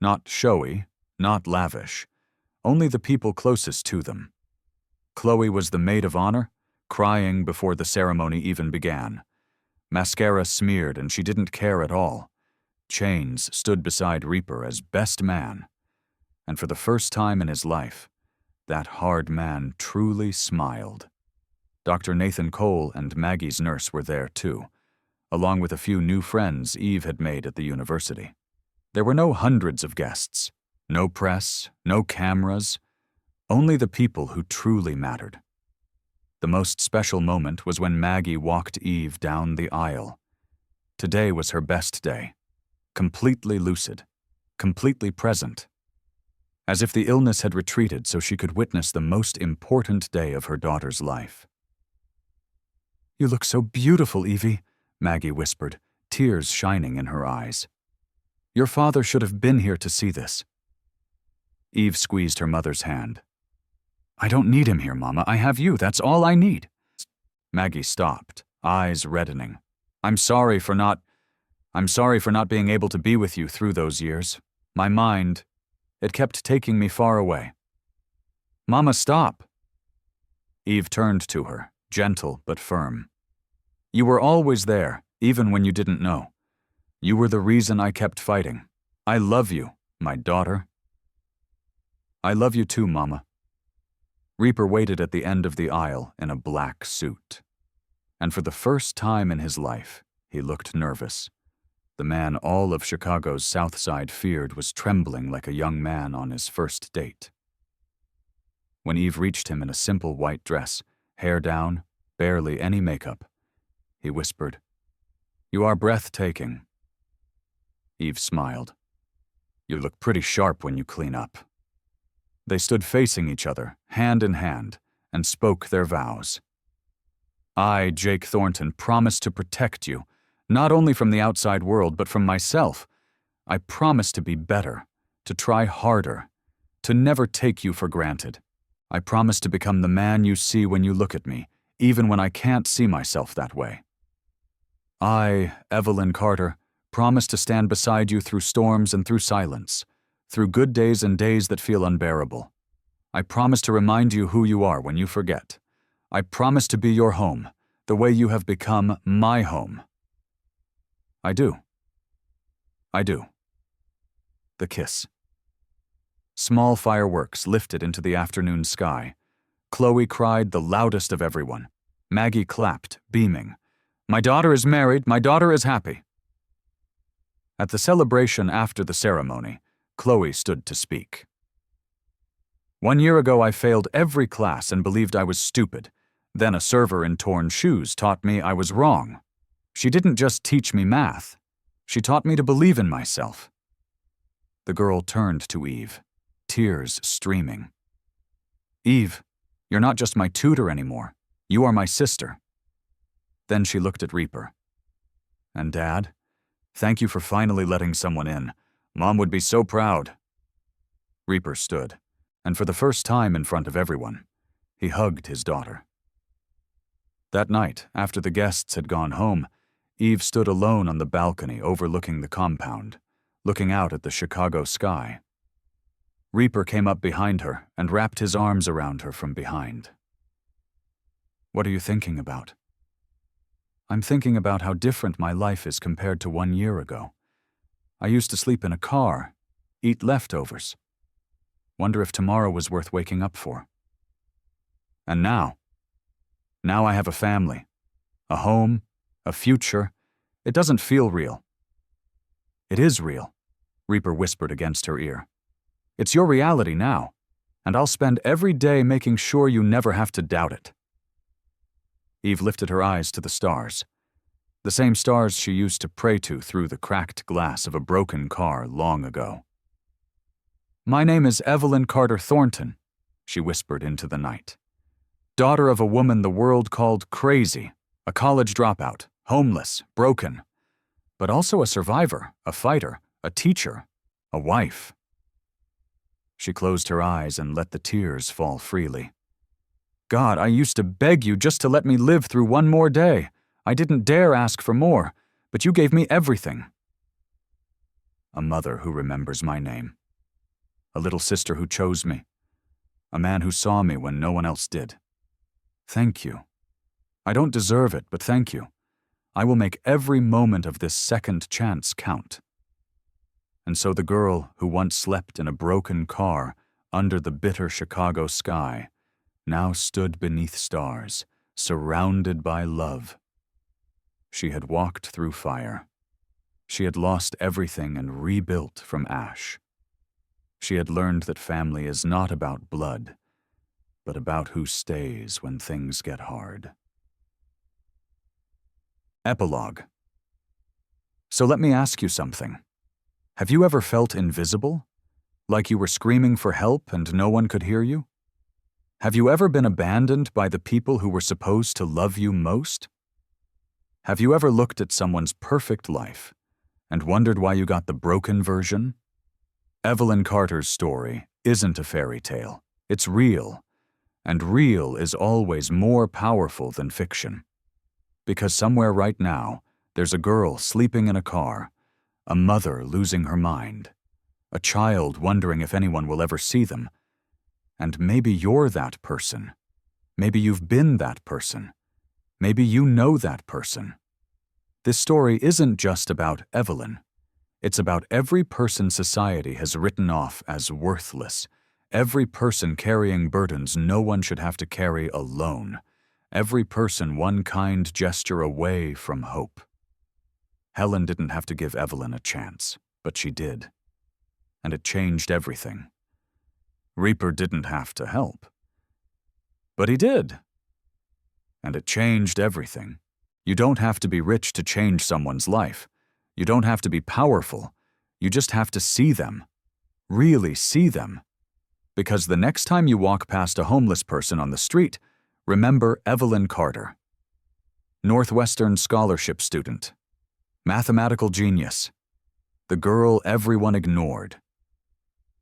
Not showy, not lavish, only the people closest to them. Chloe was the maid of honor, crying before the ceremony even began. Mascara smeared and she didn't care at all. Chains stood beside Reaper as best man. And for the first time in his life, that hard man truly smiled. Dr. Nathan Cole and Maggie's nurse were there too, along with a few new friends Eve had made at the university. There were no hundreds of guests, no press, no cameras, Only the people who truly mattered. The most special moment was when Maggie walked Eve down the aisle. Today was her best day. Completely lucid, completely present. As if the illness had retreated so she could witness the most important day of her daughter's life. "You look so beautiful, Evie," Maggie whispered, tears shining in her eyes. "Your father should have been here to see this." Eve squeezed her mother's hand. "I don't need him here, Mama. I have you. That's all I need." Maggie stopped, eyes reddening. I'm sorry for not being able to be with you through those years. My mind, it kept taking me far away." "Mama, stop." Eve turned to her, gentle but firm. "You were always there, even when you didn't know. You were the reason I kept fighting. I love you, my daughter." "I love you too, Mama." Reaper waited at the end of the aisle in a black suit. And for the first time in his life, he looked nervous. The man all of Chicago's South Side feared was trembling like a young man on his first date. When Eve reached him in a simple white dress, hair down, barely any makeup, he whispered, "You are breathtaking." Eve smiled. "You look pretty sharp when you clean up." They stood facing each other, hand in hand, and spoke their vows. "I, Jake Thornton, promise to protect you, not only from the outside world, but from myself. I promise to be better, to try harder, to never take you for granted. I promise to become the man you see when you look at me, even when I can't see myself that way. I, Evelyn Carter, promise to stand beside you through storms and through silence, through good days and days that feel unbearable. I promise to remind you who you are when you forget. I promise to be your home, the way you have become my home." I do. I do. The kiss. Small fireworks lifted into the afternoon sky. Chloe cried the loudest of everyone. Maggie clapped, beaming. "My daughter is married, my daughter is happy." At the celebration after the ceremony, Chloe stood to speak. "1 year ago I failed every class and believed I was stupid. Then a server in torn shoes taught me I was wrong. She didn't just teach me math. She taught me to believe in myself." The girl turned to Eve, tears streaming. "Eve, you're not just my tutor anymore. You are my sister." Then she looked at Reaper. "And Dad, thank you for finally letting someone in. Mom would be so proud." Reaper stood, and for the first time in front of everyone, he hugged his daughter. That night, after the guests had gone home, Eve stood alone on the balcony overlooking the compound, looking out at the Chicago sky. Reaper came up behind her and wrapped his arms around her from behind. "What are you thinking about?" "I'm thinking about how different my life is compared to 1 year ago. I used to sleep in a car, eat leftovers. Wonder if tomorrow was worth waking up for. And now I have a family, a home, a future. It doesn't feel real." "It is real," Reaper whispered against her ear. "It's your reality now, and I'll spend every day making sure you never have to doubt it." Eve lifted her eyes to the stars, the same stars she used to pray to through the cracked glass of a broken car long ago. "My name is Evelyn Carter Thornton," she whispered into the night. "Daughter of a woman the world called crazy, a college dropout, homeless, broken, but also a survivor, a fighter, a teacher, a wife." She closed her eyes and let the tears fall freely. "God, I used to beg you just to let me live through one more day. I didn't dare ask for more, but you gave me everything." A mother who remembers my name. A little sister who chose me. A man who saw me when no one else did. Thank you. I don't deserve it, but thank you. I will make every moment of this second chance count." And so the girl who once slept in a broken car under the bitter Chicago sky now stood beneath stars, surrounded by love. She had walked through fire. She had lost everything and rebuilt from ash. She had learned that family is not about blood, but about who stays when things get hard. Epilogue. So let me ask you something. Have you ever felt invisible? Like you were screaming for help and no one could hear you? Have you ever been abandoned by the people who were supposed to love you most? Have you ever looked at someone's perfect life and wondered why you got the broken version? Evelyn Carter's story isn't a fairy tale. It's real, and real is always more powerful than fiction. Because somewhere right now, there's a girl sleeping in a car, a mother losing her mind, a child wondering if anyone will ever see them. And maybe you're that person. Maybe you've been that person. Maybe you know that person. This story isn't just about Evelyn. It's about every person society has written off as worthless, every person carrying burdens no one should have to carry alone, every person one kind gesture away from hope. Helen didn't have to give Evelyn a chance, but she did. And it changed everything. Reaper didn't have to help. But he did. And it changed everything. You don't have to be rich to change someone's life. You don't have to be powerful. You just have to see them. Really see them. Because the next time you walk past a homeless person on the street, remember Evelyn Carter. Northwestern scholarship student. Mathematical genius. The girl everyone ignored.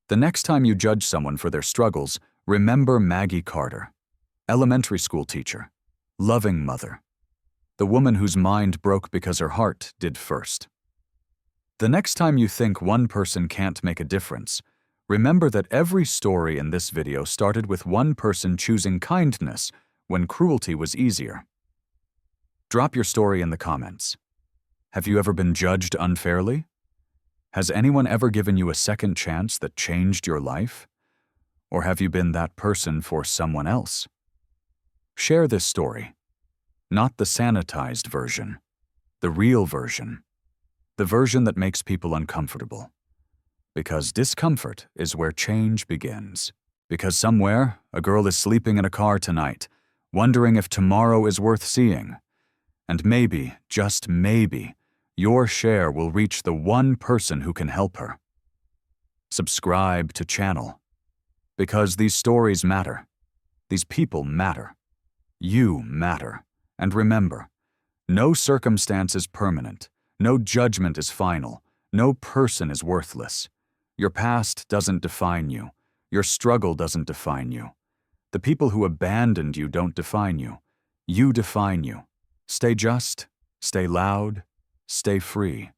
The next time you judge someone for their struggles, remember Maggie Carter. Elementary school teacher. Loving mother. The woman whose mind broke because her heart did first. The next time you think one person can't make a difference, remember that every story in this video started with one person choosing kindness when cruelty was easier. Drop your story in the comments. Have you ever been judged unfairly? Has anyone ever given you a second chance that changed your life? Or have you been that person for someone else? Share this story. Not the sanitized version, the real version. The version that makes people uncomfortable. Because discomfort is where change begins. Because somewhere, a girl is sleeping in a car tonight, wondering if tomorrow is worth seeing. And maybe, just maybe, your share will reach the one person who can help her. Subscribe to channel. Because these stories matter. These people matter. You matter. And remember, no circumstance is permanent. No judgment is final. No person is worthless. Your past doesn't define you. Your struggle doesn't define you. The people who abandoned you don't define you. You define you. Stay just, stay loud, stay free.